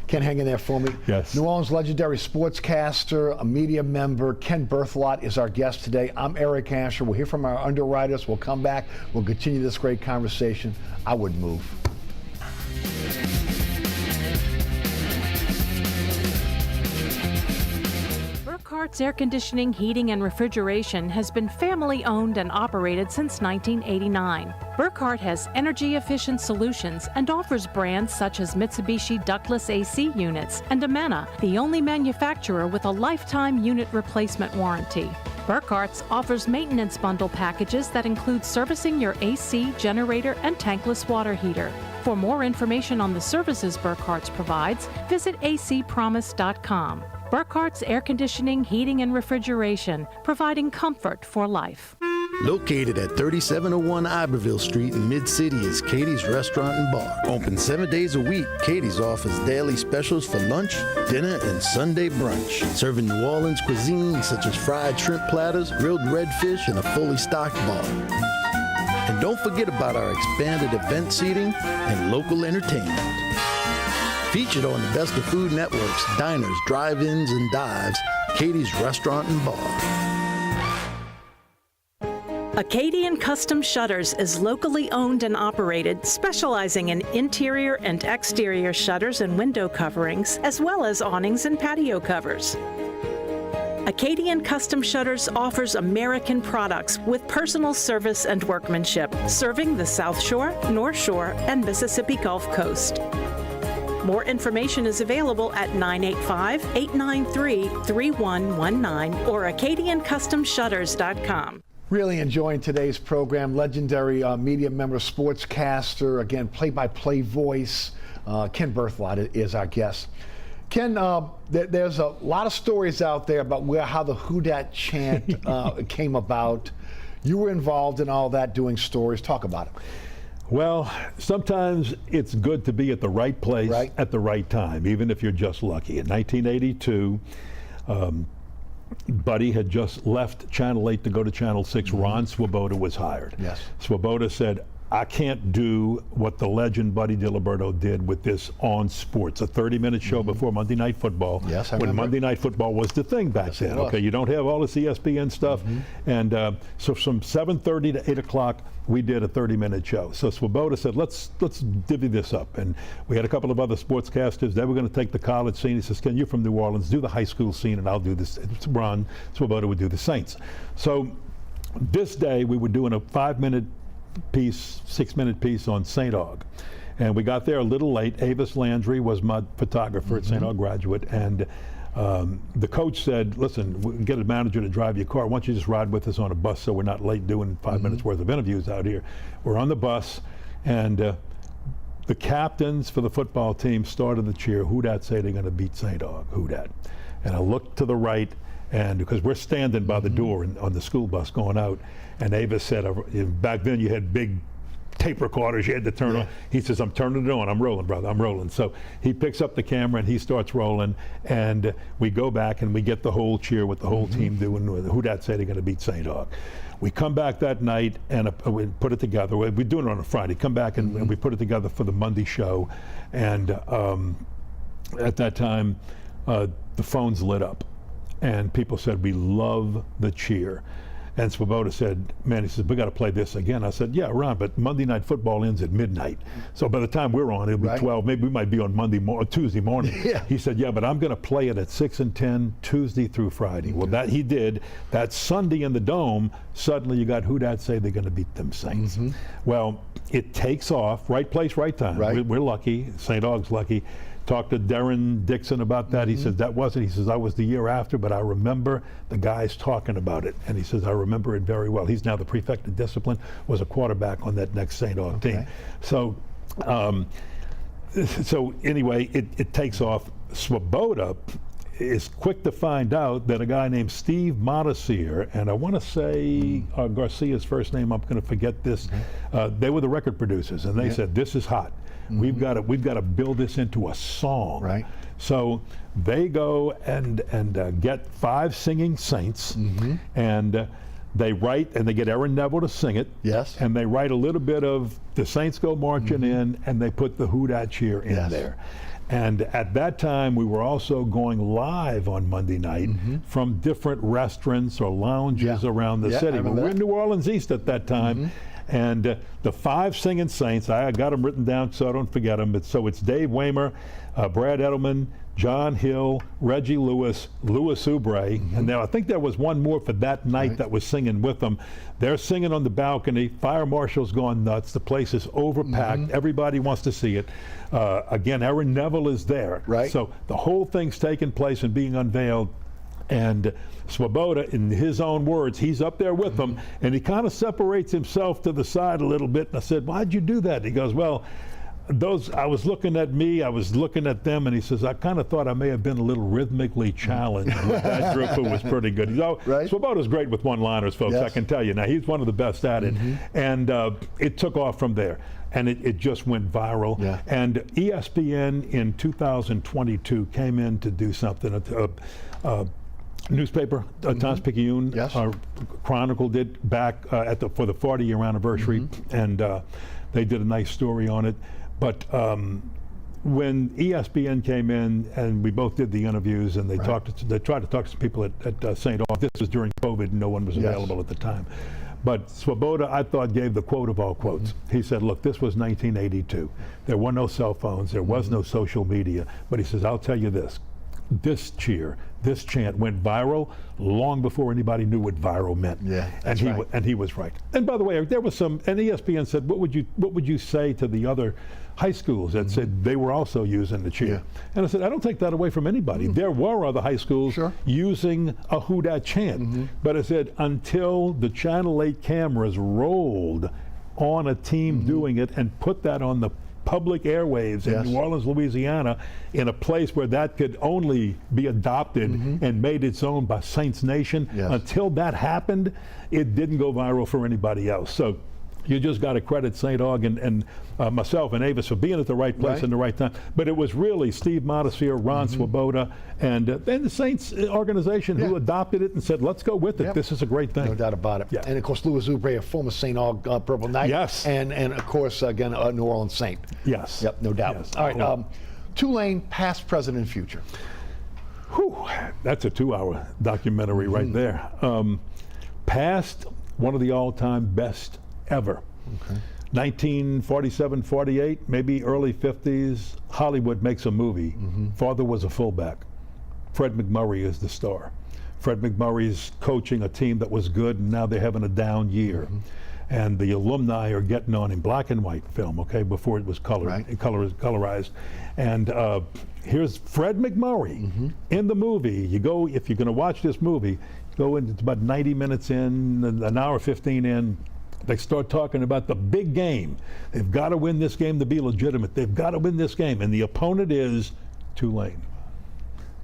Ken, hang in there for me. Yes. New Orleans legendary sportscaster, a media member, Ken Berthelot is our guest today. I'm Eric Asher. We'll hear from our underwriters. We'll come back. We'll continue this great conversation. I would move. Burkhart's Air Conditioning, Heating, and Refrigeration has been family-owned and operated since 1989. Burkhart has energy-efficient solutions and offers brands such as Mitsubishi ductless AC units and Amana, the only manufacturer with a lifetime unit replacement warranty. Burkhart's offers maintenance bundle packages that include servicing your AC, generator, and tankless water heater. For more information on the services Burkhart's provides, visit acpromise.com. Burkhart's Air Conditioning, Heating, and Refrigeration, providing comfort for life. Located at 3701 Iberville Street in Mid-City is Katie's Restaurant and Bar. Open 7 days a week, Katie's offers daily specials for lunch, dinner, and Sunday brunch. Serving New Orleans cuisine such as fried shrimp platters, grilled redfish, and a fully stocked bar. And don't forget about our expanded event seating and local entertainment. Featured on the Best of Food Network's diners, drive-ins, and dives, Katie's Restaurant and Bar. Acadian Custom Shutters is locally owned and operated, specializing in interior and exterior shutters and window coverings, as well as awnings and patio covers. Acadian Custom Shutters offers American products with personal service and workmanship, serving the South Shore, North Shore, and Mississippi Gulf Coast. More information is available at 985-893-3119 or acadiancustomshutters.com. Really enjoying today's program. Legendary media member, sportscaster, again, play-by-play voice. Ken Berthelot is our guest. Ken, there's a lot of stories out there about how the Who Dat chant came about. You were involved in all that, doing stories. Talk about it. Well, sometimes it's good to be at the right place at the right time, even if you're just lucky. In 1982, Buddy had just left Channel 8 to go to Channel 6. Ron Swoboda was hired. Yes. Swoboda said, I can't do what the legend Buddy DiLiberto did with this on sports, a 30-minute show before Monday Night Football. Yes, I when remember. Monday Night Football was the thing back then. Okay, you don't have all this ESPN stuff, and so from 7:30 to 8 o'clock, we did a 30-minute show. So Swoboda said, let's divvy this up, and we had a couple of other sportscasters. They were going to take the college scene. He says, "Ken, you're from New Orleans, do the high school scene, and I'll do this." Ron Swoboda would do the Saints. So this day we were doing a 5-minute piece, 6-minute piece on St. Aug. And we got there a little late. Avis Landry was my photographer at St. Aug graduate. And the coach said, "Listen, we can get a manager to drive your car. Why don't you just ride with us on a bus so we're not late doing 5 minutes worth of interviews out here." We're on the bus, and the captains for the football team started the cheer. Who dat say they're going to beat St. Aug? Who dat? And I looked to the right, and because we're standing by the door on the school bus going out, and Avis said, back then you had big tape recorders you had to turn on. He says, "I'm turning it on. I'm rolling, brother. I'm rolling." So he picks up the camera and he starts rolling, and we go back and we get the whole cheer with the whole team doing who dat say they're going to beat St. Aug. We come back that night and we put it together. We're doing it on a Friday. Come back and we put it together for the Monday show, and at that time the phones lit up and people said, "We love the cheer." And Swoboda said, "Man," he says, "we got to play this again." I said, "Yeah, Ron, but Monday Night Football ends at midnight. So by the time we're on, it'll be 12. Maybe we might be on Tuesday morning." He said, "Yeah, but I'm going to play it at 6 and 10, Tuesday through Friday." Well, that he did. That Sunday in the Dome, suddenly you got who dat say they're going to beat them Saints. Well, it takes off. Right place, right time. We're lucky. St. Aug's lucky. Talked to Darren Dixon about that. He says, "That wasn't," he says, "I was the year after, but I remember the guys talking about it." And he says, "I remember it very well." He's now the prefect of discipline, was a quarterback on that next St. Aug team. So, so anyway, it takes off. Swoboda is quick to find out that a guy named Steve Modesier, and I want to say Garcia's first name, I'm going to forget this, they were the record producers, and they said, "This is hot. We've got to build this into a song." Right. So they go and get 5 singing Saints, and they write, and they get Aaron Neville to sing it. Yes. And they write a little bit of the Saints Go Marching In, and they put the who dat cheer in there. And at that time, we were also going live on Monday night from different restaurants or lounges around the city. We're in New Orleans East at that time. And the 5 singing Saints, I got them written down so I don't forget them. So it's Dave Waymer, Brad Edelman, John Hill, Reggie Lewis, Louis Oubre, and now I think there was one more for that night that was singing with them. They're singing on the balcony. Fire marshal's gone nuts. The place is overpacked. Everybody wants to see it. Again, Aaron Neville is there. So the whole thing's taking place and being unveiled. And Swoboda, in his own words, he's up there with them, and he kind of separates himself to the side a little bit. And I said, "Why'd you do that?" He goes, "Well, I was looking at me, I was looking at them," and he says, "I kind of thought I may have been a little rhythmically challenged with that group who was pretty good." Swoboda's great with one-liners, folks, I can tell you. Now, he's one of the best at it. And it took off from there. And it just went viral. And ESPN in 2022 came in to do something. Newspaper, Times-Picayune, Chronicle did back for the 40-year anniversary, and they did a nice story on it. But when ESPN came in and we both did the interviews, and they tried to talk to some people at St. Aug. This was during COVID, and no one was available at the time. But Swoboda, I thought, gave the quote of all quotes. He said, "Look, this was 1982. There were no cell phones. There was no social media. But he says, I'll tell you this. This cheer, this chant went viral long before anybody knew what viral meant." And he was right. And by the way, there was some, and ESPN said, what would you say to the other high schools that said they were also using the cheer? And I said, I don't take that away from anybody. There were other high schools using a who dat chant. But I said, until the Channel 8 cameras rolled on a team doing it and put that on the public airwaves in New Orleans, Louisiana, in a place where that could only be adopted and made its own by Saints Nation. Until that happened, it didn't go viral for anybody else. So You just got to credit St. Aug and myself and Avis for being at the right place in the right time. But it was really Steve Modesphere, Ron Swoboda, and the Saints organization who adopted it and said, let's go with it. This is a great thing. No doubt about it. And of course, Louis Oubre, a former St. Aug Purple Knight. Yes. And of course, again, a New Orleans Saint. Yes. Yep, no doubt. Yes. All right, Tulane, past, present, and future. Whew, that's a 2-hour documentary right there. Past, one of the all-time best ever. 1947-48, maybe early 50s, Hollywood makes a movie. Father was a fullback. Fred McMurray is the star. Fred McMurray's coaching a team that was good, and now they're having a down year. And the alumni are getting on in black and white film, okay, before it was colorized. And here's Fred McMurray in the movie. You go, if you're going to watch this movie, go in, it's about 90 minutes in, an hour 15 in. They start talking about the big game. They've got to win this game to be legitimate. They've got to win this game. And the opponent is Tulane.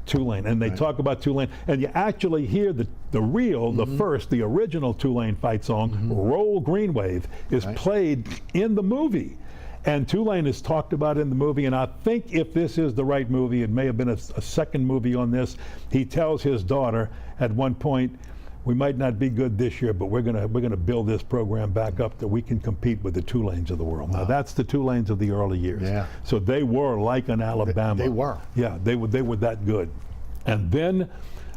Tulane. And they talk about Tulane. And you actually hear the real, the original Tulane fight song, Roll Green Wave, is played in the movie. And Tulane is talked about in the movie, and I think if this is the right movie, it may have been a second movie on this. He tells his daughter at one point, we might not be good this year, but we're gonna build this program back up that we can compete with the Tulanes of the world. Now that's the Tulanes of the early years. So they were like an Alabama. They were. Yeah, they were that good. And then,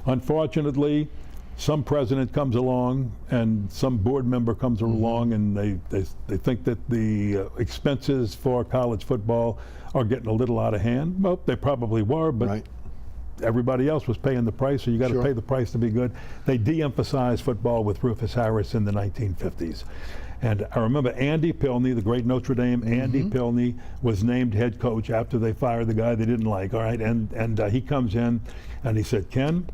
unfortunately, some president comes along and some board member comes along, and they think that the expenses for college football are getting a little out of hand. Well, they probably were, but everybody else was paying the price, so you got to pay the price to be good. They de-emphasized football with Rufus Harris in the 1950s. And I remember Andy Pilney, the great Notre Dame Andy Pilney, was named head coach after they fired the guy they didn't like, all right? And he comes in and he said, Ken,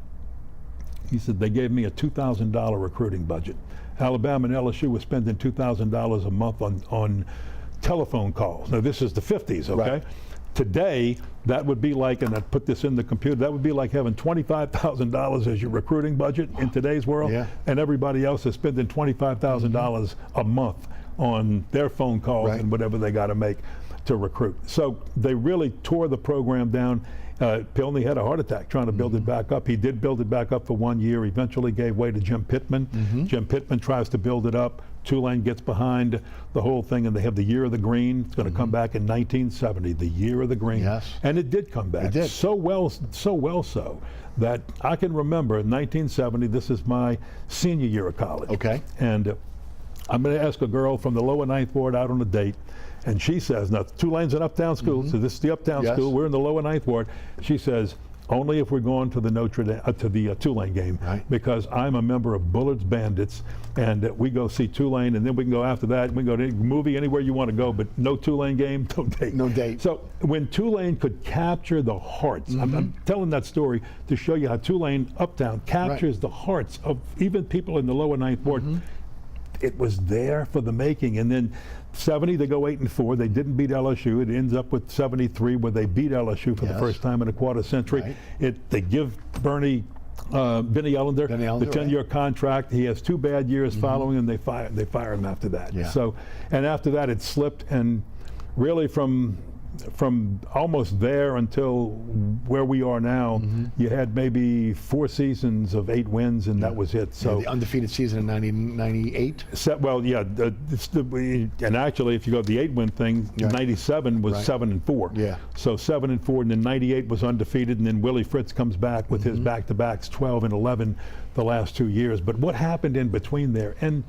he said, they gave me a $2,000 recruiting budget. Alabama and LSU was spending $2,000 a month on telephone calls. Now, this is the 50s, okay? Today, that would be like, and I put this in the computer, that would be like having $25,000 as your recruiting budget in today's world, and everybody else is spending $25,000 a month on their phone calls and whatever they got to make to recruit. So they really tore the program down. Pilney had a heart attack trying to build it back up. He did build it back up for 1 year, eventually gave way to Jim Pittman. Jim Pittman tries to build it up. Tulane gets behind the whole thing, and they have the Year of the Green. It's going to come back in 1970, the Year of the Green. And it did come back. It did. So well so that I can remember in 1970, this is my senior year of college. And I'm going to ask a girl from the lower ninth ward out on a date. And she says, now Tulane's an uptown school, so this is the uptown school. We're in the lower ninth ward. She says, only if we're going to the Tulane game, because I'm a member of Bullard's Bandits, and we go see Tulane, and then we can go after that. We can go to any movie anywhere you want to go, but no Tulane game, no date. No date. So when Tulane could capture the hearts, I'm telling that story to show you how Tulane uptown captures the hearts of even people in the lower ninth ward. It was there for the making, and then 70, they go 8-4. They didn't beat LSU. It ends up with 73, where they beat LSU for the first time in a quarter century. They give Vinny Ellender the 10-year contract. He has 2 bad years following, and they fire him after that. So, and after that, it slipped, and really from almost there until where we are now, you had maybe 4 seasons of 8 wins, and that was it. So the undefeated season in 98. Well, yeah, and actually, if you go to the 8-win thing, 97 was 7-4. So 7-4, and then 98 was undefeated, and then Willie Fritz comes back with his back-to-backs, 12 and 11, the last 2 years. But what happened in between there? And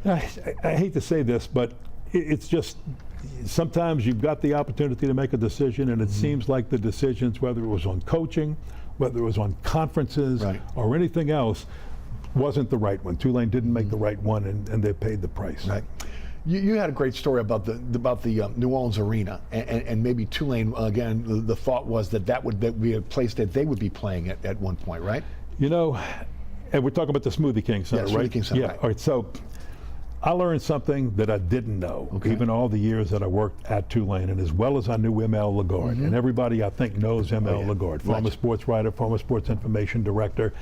I hate to say this, but it's just, sometimes you've got the opportunity to make a decision, and it seems like the decisions, whether it was on coaching, whether it was on conferences, or anything else, wasn't the right one. Tulane didn't make the right one, and they paid the price. You had a great story about the New Orleans arena, and maybe Tulane, again, the thought was that would be a place that they would be playing at one point, right? You know, and we're talking about the Smoothie King Center, right? Smoothie King Center, all right, so I learned something that I didn't know, even all the years that I worked at Tulane, and as well as I knew M.L. Lagarde. And everybody, I think, knows M.L. Lagarde, former sports writer, former sports information director.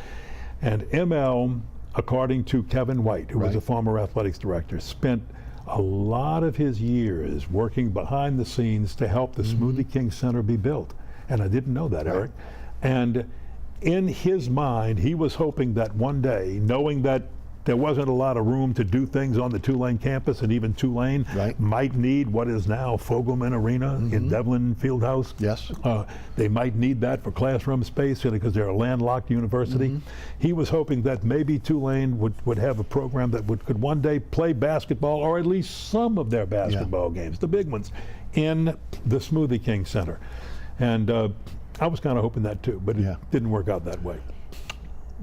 And M.L. according to Kevin White, who was Right. a former athletics director, spent a lot of his years working behind the scenes to help the Smoothie King Center be built. And I didn't know that, Eric. And in his mind, he was hoping that one day, knowing that there wasn't a lot of room to do things on the Tulane campus, and even Tulane Right. might need what is now Fogelman Arena in Devlin Fieldhouse. Yes. They might need that for classroom space because they're a landlocked university. He was hoping that maybe Tulane would have a program that could one day play basketball, or at least some of their basketball games, the big ones, in the Smoothie King Center. And I was kind of hoping that too, but it didn't work out that way.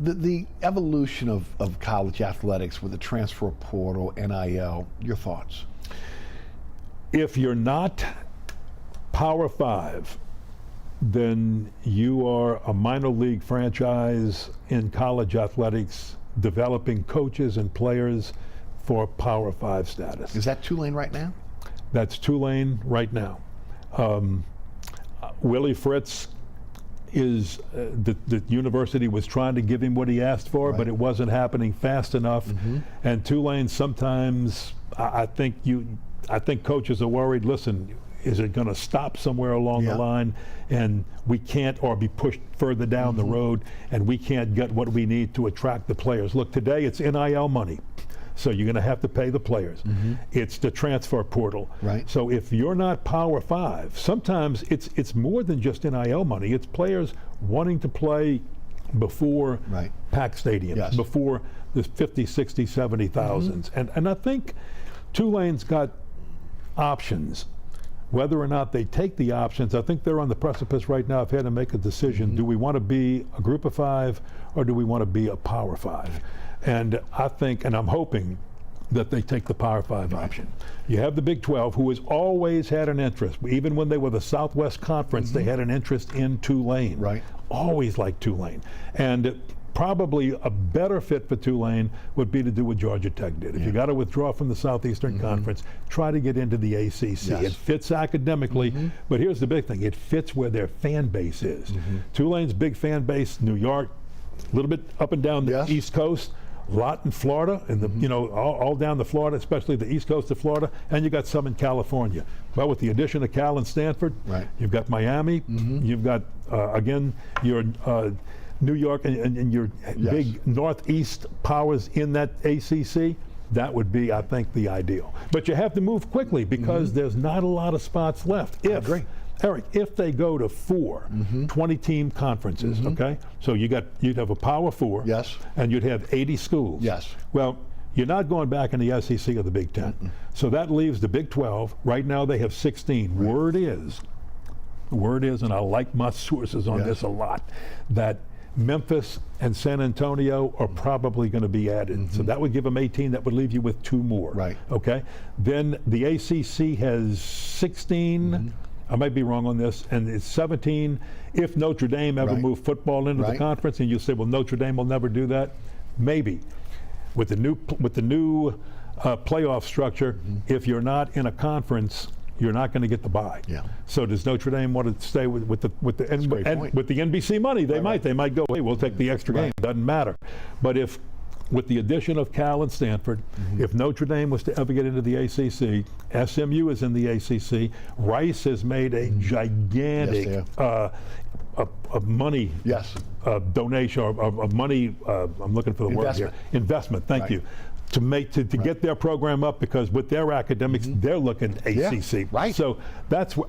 The evolution of college athletics with the transfer portal, NIL, your thoughts? If you're not Power 5, then you are a minor league franchise in college athletics, developing coaches and players for Power 5 status. Is that Tulane right now? That's Tulane right now. Willie Fritz is the university was trying to give him what he asked for, but it wasn't happening fast enough. And Tulane sometimes, I think coaches are worried. Listen, is it going to stop somewhere along the line, and we can't, or be pushed further down the road, and we can't get what we need to attract the players? Look, today it's NIL money. So you're going to have to pay the players. It's the transfer portal. Right. So if you're not Power 5, sometimes it's more than just NIL money. It's players wanting to play before packed stadiums, before the 50, 60, 70,000s. And I think Tulane's got options. Whether or not they take the options, I think they're on the precipice right now of having to make a decision. Do we want to be a group of 5, or do we want to be a Power 5? And I think, and I'm hoping, that they take the Power 5 option. You have the Big 12, who has always had an interest. Even when they were the Southwest Conference, they had an interest in Tulane. Right. Always liked Tulane. And probably a better fit for Tulane would be to do what Georgia Tech did. If you got to withdraw from the Southeastern Conference, try to get into the ACC. It fits academically, but here's the big thing. It fits where their fan base is. Tulane's big fan base, New York, a little bit up and down the East Coast, a lot in Florida, and all down the Florida, especially the East Coast of Florida, and you got some in California. Well, with the addition of Cal and Stanford, you've got Miami, you've got again your New York and your big Northeast powers in that ACC. That would be, I think, the ideal. But you have to move quickly because there's not a lot of spots left. I agree. Eric, if they go to 4 20-team conferences, okay? So you'd have a Power 4, and you'd have 80 schools. Well, you're not going back in the SEC or the Big Ten. So that leaves the Big 12. Right now they have 16. Word is, and I like my sources on this a lot, that Memphis and San Antonio are probably going to be added. So that would give them 18. That would leave you with 2 more. Okay? Then the ACC has 16. I might be wrong on this, and it's 17 if Notre Dame ever moved football into the conference. And you say, well, Notre Dame will never do that. Maybe. With the new playoff structure, if you're not in a conference, you're not going to get the bye. So does Notre Dame want to stay with the NBC money? They might. They might go, hey, we'll take the extra game. Doesn't matter. But if with the addition of Cal and Stanford, if Notre Dame was to ever get into the ACC, SMU is in the ACC. Rice has made a gigantic money donation, or money. I'm looking for the word here. Investment. Thank you. To get their program up, because with their academics, they're looking ACC. So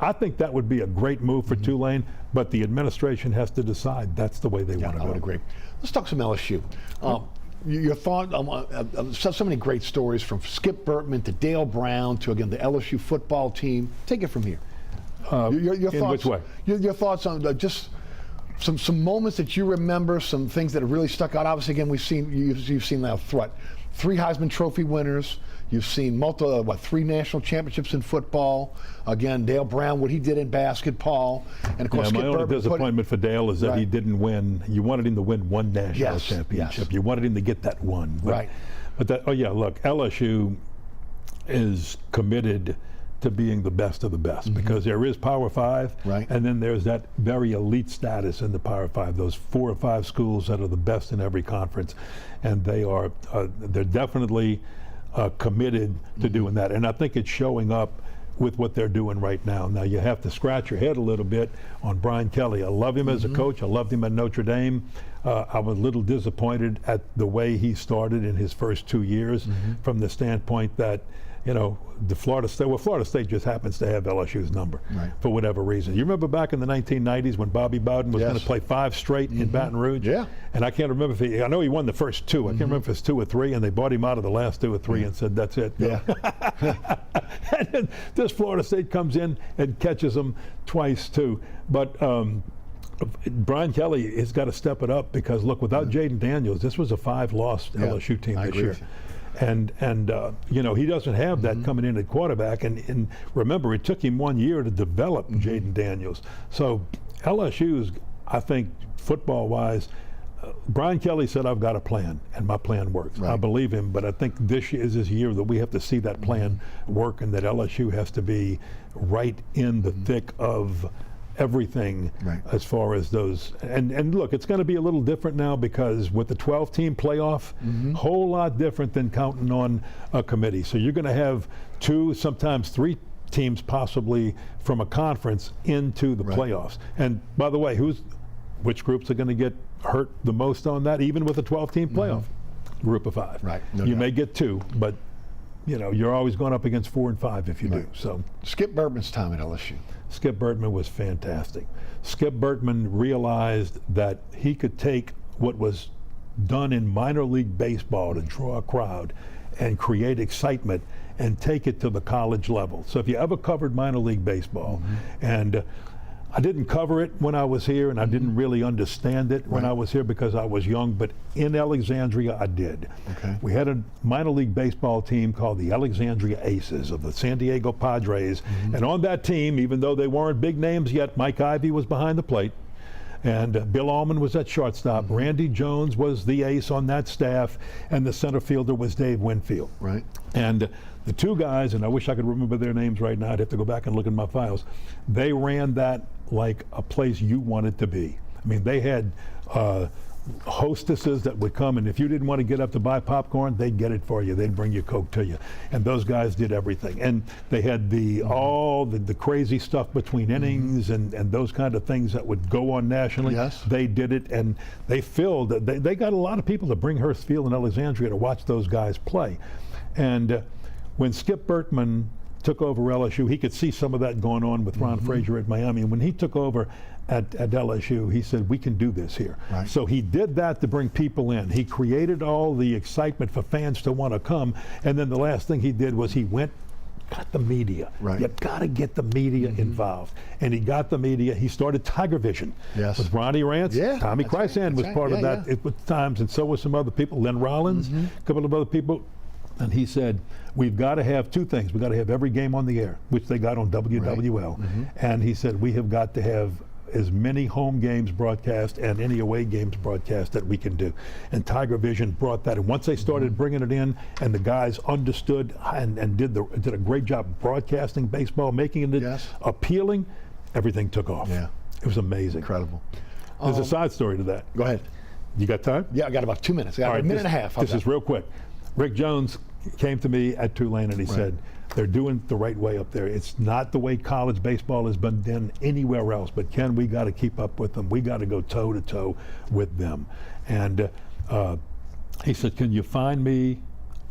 I think that would be a great move for Tulane, but the administration has to decide that's the way they want to go. I would agree. Let's talk some LSU. Your thought, so many great stories, from Skip Bertman to Dale Brown to, again, the LSU football team. Take it from here. Your in thoughts, which way? Your thoughts on just some moments that you remember, some things that have really stuck out. Obviously, again, you've seen now 3 Heisman Trophy winners. You've seen 3 national championships in football. Again, Dale Brown, what he did in basketball, and of course, my only disappointment for Dale is that he didn't win. You wanted him to win 1 national championship. You wanted him to get that one. But look, LSU is committed to being the best of the best, because there is Power 5, Right. and then there's that very elite status in the Power 5, those 4 or 5 schools that are the best in every conference, and they're definitely committed to doing that, and I think it's showing up with what they're doing right now. Now you have to scratch your head a little bit on Brian Kelly. I love him as a coach. I loved him at Notre Dame. I was a little disappointed at the way he started in his first 2 years, from the standpoint that, you know, Florida State just happens to have LSU's number, Right. for whatever reason. You remember back in the 1990s when Bobby Bowden was Yes. going to play 5 straight in Baton Rouge? Yeah. And I can't remember if I know he won the first 2. I can't remember if it's 2 or 3, and they bought him out of the last 2 or 3 and said, that's it. Yeah. And then this Florida State comes in and catches them twice too. But Brian Kelly has got to step it up, because look, without Jaden Daniels, this was a 5-loss LSU team I this agree year. with you. And you know, he doesn't have that coming in at quarterback. And remember, it took him 1 year to develop Jaden Daniels. So LSU's, I think, football-wise, Brian Kelly said, I've got a plan, and my plan works. Right. I believe him, but I think this year is this year that we have to see that plan work, and that LSU has to be right in the thick of everything, Right. as far as those. And look, it's going to be a little different now, because with the 12-team playoff, whole lot different than counting on a committee. So you're going to have 2, sometimes 3 teams possibly from a conference into the Right. playoffs. And by the way, which groups are going to get hurt the most on that, even with a 12-team playoff? Group of 5. Right, no You doubt. may get 2, but you know, you're always going up against 4 and 5 if you do. So Skip Bertman's time at LSU. Skip Bertman was fantastic. Skip Bertman realized that he could take what was done in minor league baseball to draw a crowd and create excitement, and take it to the college level. So if you ever covered minor league baseball, and I didn't cover it when I was here, and I didn't really understand it when I was here because I was young, but in Alexandria I did. Okay. We had a minor league baseball team called the Alexandria Aces of the San Diego Padres, and on that team, even though they weren't big names yet, Mike Ivey was behind the plate, and Bill Allman was at shortstop. Randy Jones was the ace on that staff, and the center fielder was Dave Winfield. Right. And the 2 guys, and I wish I could remember their names right now, I'd have to go back and look in my files, they ran that like a place you wanted to be. I mean, they had hostesses that would come, and if you didn't want to get up to buy popcorn, they'd get it for you. They'd bring you Coke to you. And those guys did everything. And they had all the crazy stuff between innings and those kind of things that would go on nationally. Yes. They did it, and they filled, they got a lot of people to Bringhurst Field in Alexandria to watch those guys play. And when Skip Bertman took over LSU, he could see some of that going on with Ron Frazier at Miami. And when he took over at LSU, he said, we can do this here. Right. So he did that to bring people in. He created all the excitement for fans to want to come. And then the last thing he did was he got the media. Right. You got to get the media involved. And he got the media. He started Tiger Vision Yes. with Ronnie Rance. Yeah, Tommy that's right, Chrysan was that's part right. of Yeah, that yeah. at times, and so were some other people. Len Rollins, a couple of other people. And he said, we've got to have 2 things. We've got to have every game on the air, which they got on WWL. And he said, we have got to have as many home games broadcast and any away games broadcast that we can do. And Tiger Vision brought that. And once they started bringing it in, and the guys understood and did a great job broadcasting baseball, making it Yes. appealing, everything took off. Yeah. It was amazing. Incredible. There's a side story to that. Go ahead. You got time? Yeah, I got about 2 minutes. I got All right, a minute and a half. How's This is that? real quick. Rick Jones came to me at Tulane, and he said, they're doing the right way up there. It's not the way college baseball has been done anywhere else, but Ken, we got to keep up with them. We got to go toe to toe with them. And he said, can you find me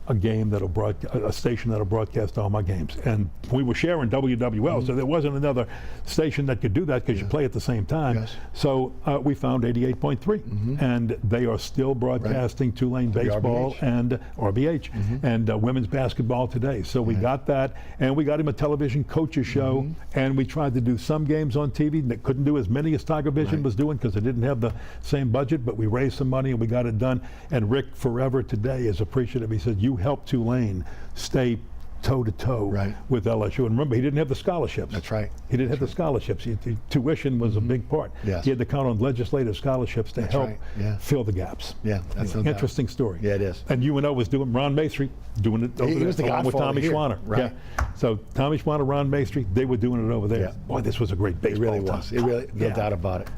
a game a station that'll broadcast all my games? And we were sharing WWL, so there wasn't another station that could do that, because you play at the same time. Yes. So we found 88.3, and they are still broadcasting Tulane baseball RBH. and RBH and women's basketball today. So we got that, and we got him a television coaches show, and we tried to do some games on TV that couldn't do as many as Tiger Vision was doing, because they didn't have the same budget, but we raised some money and we got it done. And Rick forever today is appreciative. He said, you helped Tulane stay toe-to-toe with LSU. And remember, he didn't have the scholarships. That's right. He didn't have the scholarships. The tuition was a big part. Yes. He had to count on legislative scholarships to help fill the gaps. Yeah, that's no doubt. Interesting story. Yeah, it is. And UNO was doing, Ron Maestri doing it over He was the there along with godfather Tommy here. Schwanner. Right. Yeah. So Tommy Schwanner, Ron Maestri, they were doing it over there. Yeah. Boy, this was a great baseball It really was. It really, no doubt about it.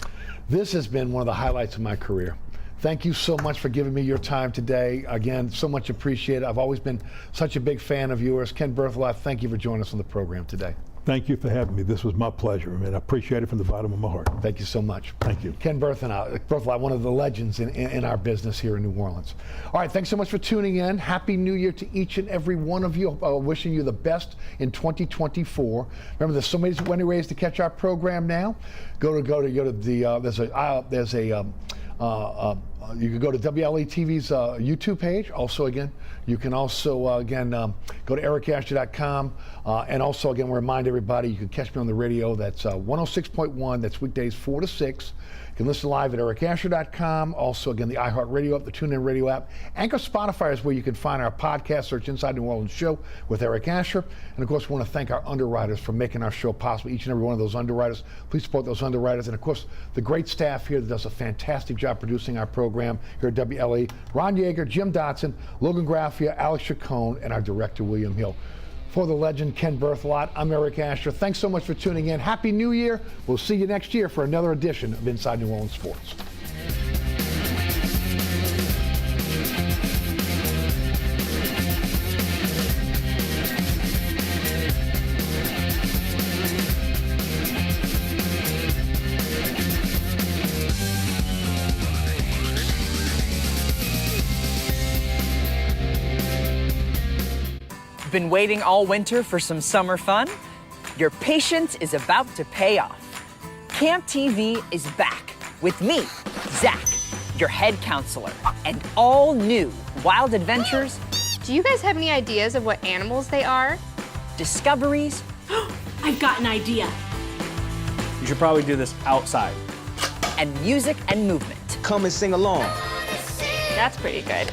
This has been one of the highlights of my career. Thank you so much for giving me your time today. Again, so much appreciated. I've always been such a big fan of yours. Ken Berthelot, thank you for joining us on the program today. Thank you for having me. This was my pleasure. I mean, I appreciate it from the bottom of my heart. Thank you so much. Thank you. Ken Berthelot, one of the legends in our business here in New Orleans. All right, thanks so much for tuning in. Happy New Year to each and every one of you. Wishing you the best in 2024. Remember, there's so many ways to catch our program now. You can go to WLAE-TV's YouTube page. Also, again, you can also, go to ericasher.com. And also, again, we remind everybody, you can catch me on the radio. That's 106.1. That's weekdays 4 to 6. You can listen live at ericasher.com. Also, again, the iHeartRadio app, the TuneIn Radio app. Anchor Spotify is where you can find our podcast. Search Inside New Orleans Show with Eric Asher. And, of course, we want to thank our underwriters for making our show possible. Each and every one of those underwriters. Please support those underwriters. And, of course, the great staff here that does a fantastic job producing our program here at WLE. Ron Yeager, Jim Dotson, Logan Graffia, Alex Chacon, and our director, William Hill. For the legend, Ken Berthelot, I'm Eric Asher. Thanks so much for tuning in. Happy New Year. We'll see you next year for another edition of Inside New Orleans Sports. Been waiting all winter for some summer fun? Your patience is about to pay off. Camp TV is back with me, Zach, your head counselor, and all new wild adventures, Do you guys have any ideas of what animals they are? discoveries, I've got an idea. You should probably do this outside. and music and movement. Come and sing along. That's pretty good.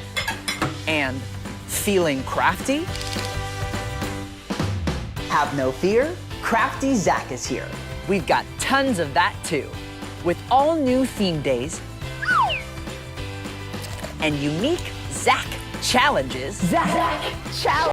And feeling crafty? Have no fear, Crafty Zach is here. We've got tons of that too, with all new theme days and unique Zach challenges. Zach Challenge.